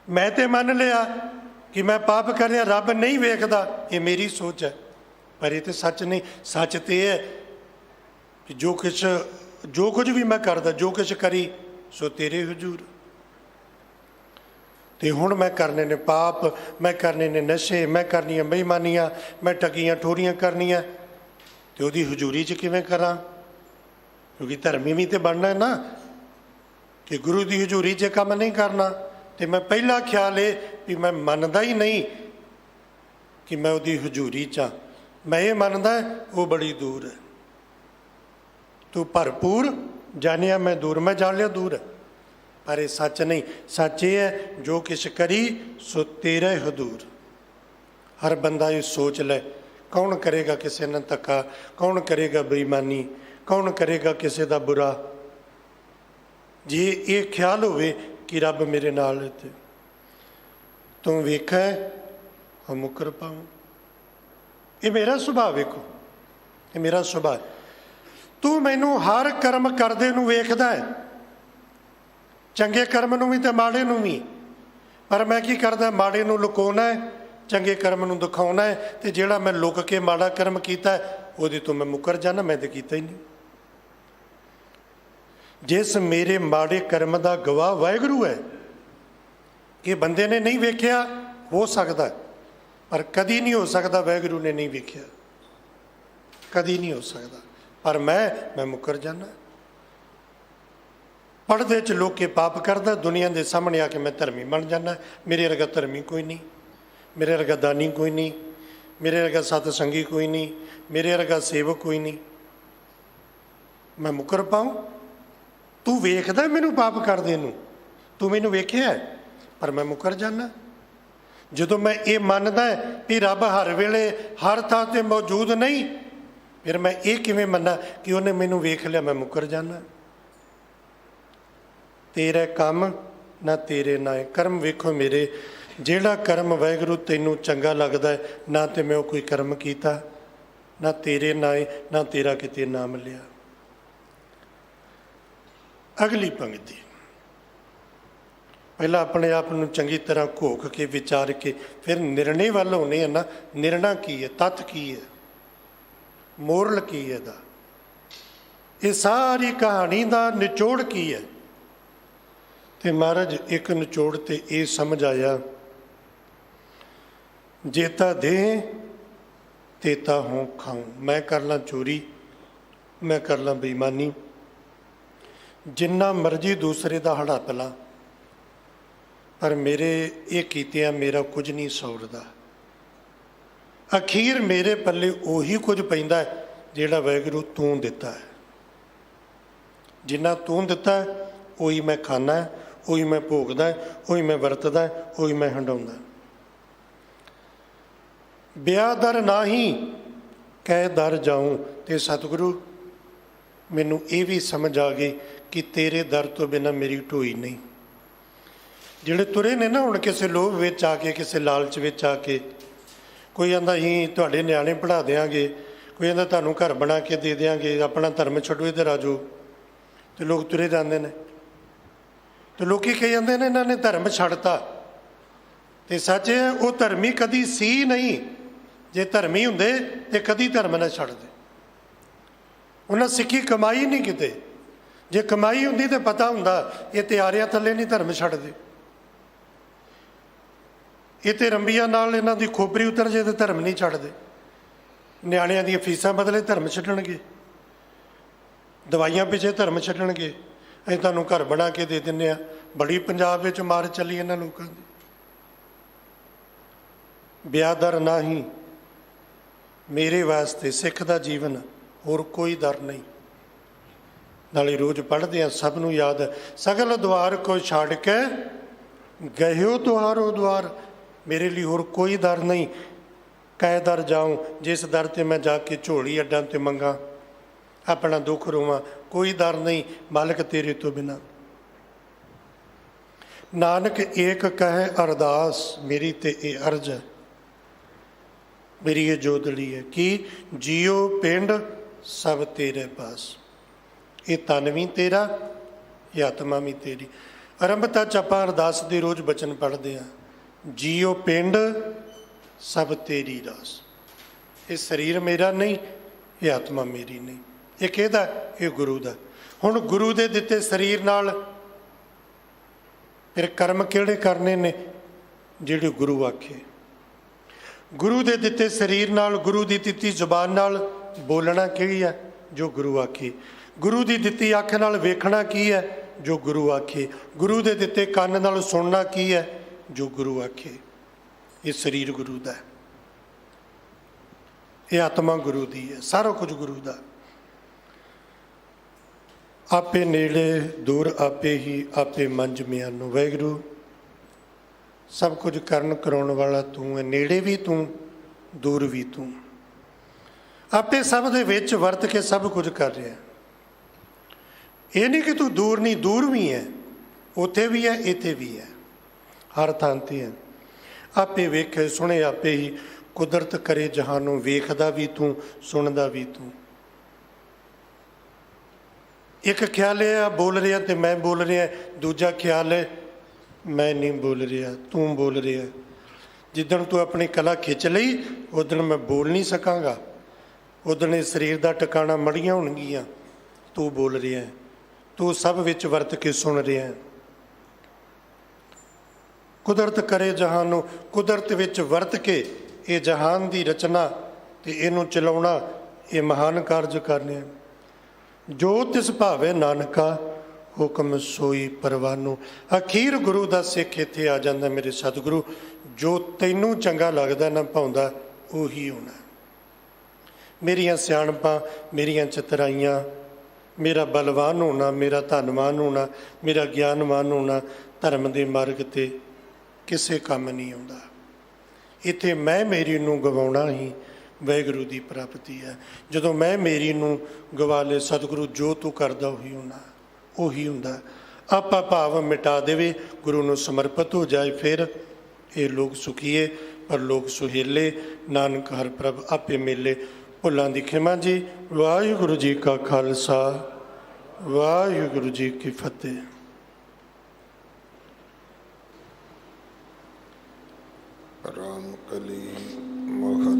[SPEAKER 2] ਮੈਂ ਤੇ ਮੰਨ ਲਿਆ ਕਿ ਮੈਂ ਪਾਪ ਕਰ ਰਿਹਾ, ਰੱਬ ਨਹੀਂ ਵੇਖਦਾ, ਇਹ ਮੇਰੀ ਸੋਚ ਹੈ, ਪਰ ਇਹ ਤੇ ਸੱਚ ਨਹੀਂ। ਸੱਚ ਤੇ ਇਹ ਹੈ ਕਿ ਜੋ ਕੁਝ ਵੀ ਮੈਂ ਕਰਦਾ, ਜੋ ਕੁਝ ਕਰੀ ਸੋ ਤੇਰੇ ਹਜ਼ੂਰ। ਤੇ ਹੁਣ ਮੈਂ ਕਰਨੇ ਨੇ ਪਾਪ, ਮੈਂ ਕਰਨੇ ਨੇ ਨਸ਼ੇ, ਮੈਂ ਕਰਨੀਆਂ ਬੇਈਮਾਨੀਆਂ, ਮੈਂ ਠੱਗੀਆਂ ਠੋਰੀਆਂ ਕਰਨੀਆਂ, ਤੇ ਉਹਦੀ ਹਜ਼ੂਰੀ 'ਚ ਕਿਵੇਂ ਕਰਾਂ? ਕਿਉਂਕਿ ਧਰਮੀ ਵੀ ਤੇ ਬਣਨਾ ਹੈ ਨਾ, ਕਿ ਗੁਰੂ ਦੀ ਹਜ਼ੂਰੀ 'ਚ ਕੰਮ ਨਹੀਂ ਕਰਨਾ। ਤੇ ਮੈਂ ਪਹਿਲਾ ਖਿਆਲ ਇਹ ਵੀ ਮੈਂ ਮੰਨਦਾ ਹੀ ਨਹੀਂ ਕਿ ਮੈਂ ਉਹਦੀ ਹਜ਼ੂਰੀ 'ਚ ਹਾਂ। ਮੈਂ ਇਹ ਮੰਨਦਾ ਉਹ ਬੜੀ ਦੂਰ ਹੈ। ਤੂੰ ਭਰਪੂਰ ਜਾਣਿਆ ਮੈਂ ਦੂਰ, ਮੈਂ ਜਾਣ ਲਿਆ ਦੂਰ ਹੈ, ਪਰ ਇਹ ਸੱਚ ਨਹੀਂ। ਸੱਚ ਇਹ ਹੈ ਜੋ ਕਿਛ ਕਰੀ ਸੋ ਤੇਰਾ ਹਦੂਰ। ਹਰ ਬੰਦਾ ਇਹ ਸੋਚ ਲੈ, ਕੌਣ ਕਰੇਗਾ ਕਿਸੇ ਨਾਲ ਧੱਕਾ, ਕੌਣ ਕਰੇਗਾ ਬੇਈਮਾਨੀ, ਕੌਣ ਕਰੇਗਾ ਕਿਸੇ ਦਾ ਬੁਰਾ। ਜੇ ਇਹ ਖਿਆਲ ਹੋਵੇ ਕਿ ਰੱਬ ਮੇਰੇ ਨਾਲ ਹੈ ਤੇ ਤੂੰ ਵੇਖੈ ਹਮ ਮੁਕਰ ਪਾਉ। ਇਹ ਮੇਰਾ ਸੁਭਾਅ, ਵੇਖੋ ਇਹ ਮੇਰਾ ਸੁਭਾਅ। ਤੂੰ ਮੈਨੂੰ ਹਰ ਕਰਮ ਕਰਦੇ ਨੂੰ ਵੇਖਦਾ ਹੈ, ਚੰਗੇ ਕਰਮ ਨੂੰ ਵੀ ਤੇ ਮਾੜੇ ਨੂੰ ਵੀ, ਪਰ ਮੈਂ ਕੀ ਕਰਦਾ? ਮਾੜੇ ਨੂੰ ਲੁਕਾਉਣਾ ਹੈ, ਚੰਗੇ ਕਰਮ ਨੂੰ ਦਿਖਾਉਣਾ ਹੈ, ਤੇ ਜਿਹੜਾ ਮੈਂ ਲੁਕ ਕੇ ਮਾੜਾ ਕਰਮ ਕੀਤਾ ਉਹਦੇ ਤੋਂ ਮੈਂ ਮੁਕਰ ਜਾਣਾ। ਮੈਂ ਤਾਂ ਕੀਤਾ ਹੀ ਨਹੀਂ। ਜਿਸ ਮੇਰੇ ਮਾੜੇ ਕਰਮ ਦਾ ਗਵਾਹ ਵਾਹਿਗੁਰੂ ਹੈ, ਕਿ ਬੰਦੇ ਨੇ ਨਹੀਂ ਵੇਖਿਆ ਹੋ ਸਕਦਾ, ਪਰ ਕਦੀ ਨਹੀਂ ਹੋ ਸਕਦਾ ਵਾਹਿਗੁਰੂ ਨੇ ਨਹੀਂ ਵੇਖਿਆ, ਕਦੀ ਨਹੀਂ ਹੋ ਸਕਦਾ। ਪਰ ਮੈਂ ਮੁਕਰ ਜਾਣਾ। ਪੜ੍ਹਦੇ 'ਚ ਲੋਕ ਕੇ ਪਾਪ ਕਰਦਾ, ਦੁਨੀਆ ਦੇ ਸਾਹਮਣੇ ਆ ਕੇ ਮੈਂ ਧਰਮੀ ਬਣ ਜਾਂਦਾ। ਮੇਰੇ ਵਰਗਾ ਧਰਮੀ ਕੋਈ ਨਹੀਂ, ਮੇਰੇ ਵਰਗਾ ਦਾਨੀ ਕੋਈ ਨਹੀਂ, ਮੇਰੇ ਵਰਗਾ ਸਤ ਸੰਗੀ ਕੋਈ ਨਹੀਂ, ਮੇਰੇ ਵਰਗਾ ਸੇਵਕ ਕੋਈ ਨਹੀਂ। ਮੈਂ ਮੁਕਰ ਪਾਉਂ? ਤੂੰ ਵੇਖਦਾ ਮੈਨੂੰ ਪਾਪ ਕਰਦੇ ਨੂੰ, ਤੂੰ ਮੈਨੂੰ ਵੇਖਿਆ, ਪਰ ਮੈਂ ਮੁਕਰ ਜਾਣਾ। ਜਦੋਂ ਮੈਂ ਇਹ ਮੰਨਦਾ ਵੀ ਰੱਬ ਹਰ ਵੇਲੇ ਹਰ ਥਾਂ 'ਤੇ ਮੌਜੂਦ ਨਹੀਂ, ਫਿਰ ਮੈਂ ਇਹ ਕਿਵੇਂ ਮੰਨਾਂ ਕਿ ਉਹਨੇ ਮੈਨੂੰ ਵੇਖ ਲਿਆ? ਮੈਂ ਮੁਕਰ ਜਾਣਾ। ਤੇਰਾ ਕੰਮ ਨਾ ਤੇਰੇ ਨਾ ਕਰਮ ਵੇਖੋ ਮੇਰੇ। ਜਿਹੜਾ ਕਰਮ ਵਾਹਿਗੁਰੂ ਤੈਨੂੰ ਚੰਗਾ ਲੱਗਦਾ ਹੈ, ਨਾ ਤੇ ਮੈਂ ਉਹ ਕੋਈ ਕਰਮ ਕੀਤਾ, ਨਾ ਤੇਰੇ ਨਾ ਨਾ ਤੇਰਾ ਕਿਤੇ ਨਾਮ ਲਿਆ। ਅਗਲੀ ਪੰਕਤੀ, ਪਹਿਲਾਂ ਆਪਣੇ ਆਪ ਨੂੰ ਚੰਗੀ ਤਰ੍ਹਾਂ ਘੋਖ ਕੇ ਵਿਚਾਰ ਕੇ ਫਿਰ ਨਿਰਣੇ ਵੱਲ ਆਉਂਦੇ ਆ ਨਾ। ਨਿਰਣਾ ਕੀ ਹੈ? ਤੱਥ ਕੀ ਹੈ? ਮੋਰਲ ਕੀ ਹੈ ਇਹਦਾ? ਇਹ ਸਾਰੀ ਕਹਾਣੀ ਦਾ ਨਿਚੋੜ ਕੀ ਹੈ? ਤੇ ਮਹਾਰਾਜ ਇੱਕ ਨਿਚੋੜ ਤੇ ਇਹ ਸਮਝ ਆਇਆ, ਜੇਤਾ ਦੇ ਤੇਤਾ ਹੋਂ ਖਾਉ। ਮੈਂ ਕਰ ਲਾਂ ਚੋਰੀ, ਮੈਂ ਕਰ ਲਾਂ ਬੇਈਮਾਨੀ, ਜਿੰਨਾ ਮਰਜ਼ੀ ਦੂਸਰੇ ਦਾ ਹੜਪ ਲਾਂ, ਪਰ ਮੇਰੇ ਇਹ ਕੀਤਿਆਂ ਮੇਰਾ ਕੁਝ ਨਹੀਂ ਸੌਰਦਾ। ਅਖੀਰ ਮੇਰੇ ਪੱਲੇ ਉਹੀ ਕੁਝ ਪੈਂਦਾ ਜਿਹੜਾ ਵਾਹਿਗੁਰੂ ਤੂੰ ਦਿੱਤਾ ਹੈ। ਜਿੰਨਾ ਤੂੰ ਦਿੱਤਾ ਉਹੀ ਮੈਂ ਖਾਣਾ, ਉਹੀ ਮੈਂ ਭੋਗਦਾ, ਉਹੀ ਮੈਂ ਵਰਤਦਾ, ਉਹੀ ਮੈਂ ਹੰਡਾਉਂਦਾ। ਵਿਆਹ ਦਰ ਨਾਹੀਂ ਕਹਿ ਦਰ ਜਾਊਂ। ਤੇ ਸਤਿਗੁਰੂ ਮੈਨੂੰ ਇਹ ਵੀ ਸਮਝ ਆ ਗਈ ਕਿ ਤੇਰੇ ਦਰ ਤੋਂ ਬਿਨਾਂ ਮੇਰੀ ਢੋਈ ਨਹੀਂ। ਜਿਹੜੇ ਤੁਰੇ ਨੇ ਨਾ ਹੁਣ ਕਿਸੇ ਲੋਭ ਵਿੱਚ ਆ ਕੇ, ਕਿਸੇ ਲਾਲਚ ਵਿੱਚ ਆ ਕੇ, ਕੋਈ ਕਹਿੰਦਾ ਅਸੀਂ ਤੁਹਾਡੇ ਨਿਆਣੇ ਪੜ੍ਹਾ ਦਿਆਂਗੇ, ਕੋਈ ਕਹਿੰਦਾ ਤੁਹਾਨੂੰ ਘਰ ਬਣਾ ਕੇ ਦੇ ਦਿਆਂਗੇ, ਆਪਣਾ ਧਰਮ ਛੱਡੋ ਇੱਧਰ ਆ ਜਾਓ, ਤੇ ਲੋਕ ਤੁਰੇ ਜਾਂਦੇ ਨੇ। ਤੇ ਲੋਕੀ ਕਹੀ ਜਾਂਦੇ ਨੇ ਇਹਨਾਂ ਨੇ ਧਰਮ ਛੱਡਤਾ। ਤੇ ਸੱਚ ਹੈ ਉਹ ਧਰਮੀ ਕਦੀ ਸੀ ਨਹੀਂ। ਜੇ ਧਰਮੀ ਹੁੰਦੇ ਤੇ ਕਦੀ ਧਰਮ ਨਾ ਛੱਡਦੇ। ਉਹਨਾਂ ਸਿੱਖੀ ਕਮਾਈ ਨਹੀਂ ਕਿਤੇ। ਜੇ ਕਮਾਈ ਹੁੰਦੀ ਤਾਂ ਪਤਾ ਹੁੰਦਾ ਇਹ ਤਿਆਰਿਆਂ ਥੱਲੇ ਨਹੀਂ ਧਰਮ ਛੱਡਦੇ। ਇਹ ਤੇ ਰੰਬੀਆਂ ਨਾਲ ਇਹਨਾਂ ਦੀ ਖੋਪਰੀ ਉਤਰ ਜੇ ਤੇ ਧਰਮ ਨਹੀਂ ਛੱਡਦੇ। ਨਿਆਣਿਆਂ ਦੀਆਂ ਫੀਸਾਂ ਬਦਲੇ ਧਰਮ ਛੱਡਣਗੇ, ਦਵਾਈਆਂ ਪਿੱਛੇ ਧਰਮ ਛੱਡਣਗੇ। ਅਸੀਂ ਤੁਹਾਨੂੰ ਘਰ ਬਣਾ ਕੇ ਦੇ ਦਿੰਦੇ ਹਾਂ। ਬੜੀ ਪੰਜਾਬ ਵਿੱਚ ਮਾਰ ਚੱਲੀ ਇਹਨਾਂ ਲੋਕਾਂ ਦੀ। ਵਿਆਹ ਦਰ ਨਾਹੀਂ ਮੇਰੇ ਵਾਸਤੇ ਸਿੱਖ ਦਾ ਜੀਵਨ ਹੋਰ ਕੋਈ ਦਰ ਨਹੀਂ। ਨਾਲੇ ਰੋਜ਼ ਪੜ੍ਹਦੇ ਹਾਂ, ਸਭ ਨੂੰ ਯਾਦ ਹੈ, ਸਗਲ ਦੁਆਰ ਕੋ ਛੱਡ ਕੇ गए हो तुहारो द्वार, मेरे लिए होर कोई दर नहीं। कै दर जाऊं, जिस दर ते मैं जाके झोली अड्डां ते मंगा, अपना दुख रोवां, कोई दर नहीं मालिक तेरे तो बिना। नानक एक कहे अरदास, मेरी ते ये अर्ज है, मेरी ये जोदड़ी है कि जियो पिंड सब तेरे पास। ये तन भी तेरा, ये आत्मा भी तेरी। आरंभता च आपां अरदास दे रोज़ बचन पढ़ते हैं, जियो पिंड सब तेरी रास। ये शरीर मेरा नहीं, ये आत्मा मेरी नहीं। ये किहदा? ये गुरु दा। हुण गुरु दे दिते शरीर नाल फिर कर्म किहड़े करने ने? जिहड़े गुरु आखे। गुरु दे दिते शरीर नाल, गुरु दी दित्ती जुबान नाल बोलना की है? जो गुरु आखे। गुरु दी दित्ती अख नाल वेखना की है? जो गुरु आखे। गुरु दे दिते कान नाल सुनना की है? जो गुरु आखे। ये शरीर गुरु दा है, ये आत्मा गुरु दी है, सारा कुछ गुरु दा। आपे नेड़े दूर आपे ही, आपे मंझ म्यानो। वाहिगुरू सब कुछ करन कराउण वाला तू है, नेड़े भी तू, दूर भी तू। आपे सब दे विच वरत के सब कुछ कर रहा है। ये नहीं कि तू दूर नहीं, दूर भी है, उत्थे भी है, इत्थे भी है, हर थां ते है। आपे वेखे सुने आपे ही, कुदरत करे जहानों। वेखदा भी तू, सुनदा भी तू। एक ख्याल है बोल रहा तो मैं बोल रहा, दूजा ख्याल है मैं नहीं बोल रहा, तू बोल रहा। जिदन तू अपनी कला खिंच लई, उदन मैं बोल नहीं सकांगा। उदन इस शरीर का टिकाणा मड़ियां होणगियां। तू बोल रहा है, तू सब विच वरत के सुन रहा है। कुदरत करे जहानों, कुदरत विच वरत के ये जहान की रचना ते इनू चलाउणा, ये महान कार्य करने। जो तिस भावे नानका, हुक्म सोई परवानो। अखीर गुरु का सिख इत्थे आ जांदा, मेरे सतगुरु जो तैनू चंगा लगदा ना पाउंदा उही होना। मेरियां सियाणपां, मेरियां चतराइयां, मेरा बलवान होना, मेरा धनवान होना, मेरा ज्ञानवान होना धर्म के मार्ग ते किसे काम नहीं आउंदा। इत्थे मैं मेरी नू गवाउणा ही वाहिगुरू की प्राप्ति है। जदों मैं मेरी नू गवा ले, सतगुरु जो तू करदा उही होना, उही हुंदा। आपा भाव मिटा देवे, गुरु नू समर्पित हो जाए, फिर ये लोग सुखीए पर लोग सुहेले। नानक हर प्रभ आपे मेले। भुलां दी खिमा जी। वाहिगुरू जी का खालसा, वाहिगुरू जी की फतेह।
[SPEAKER 1] राम कली मोहन।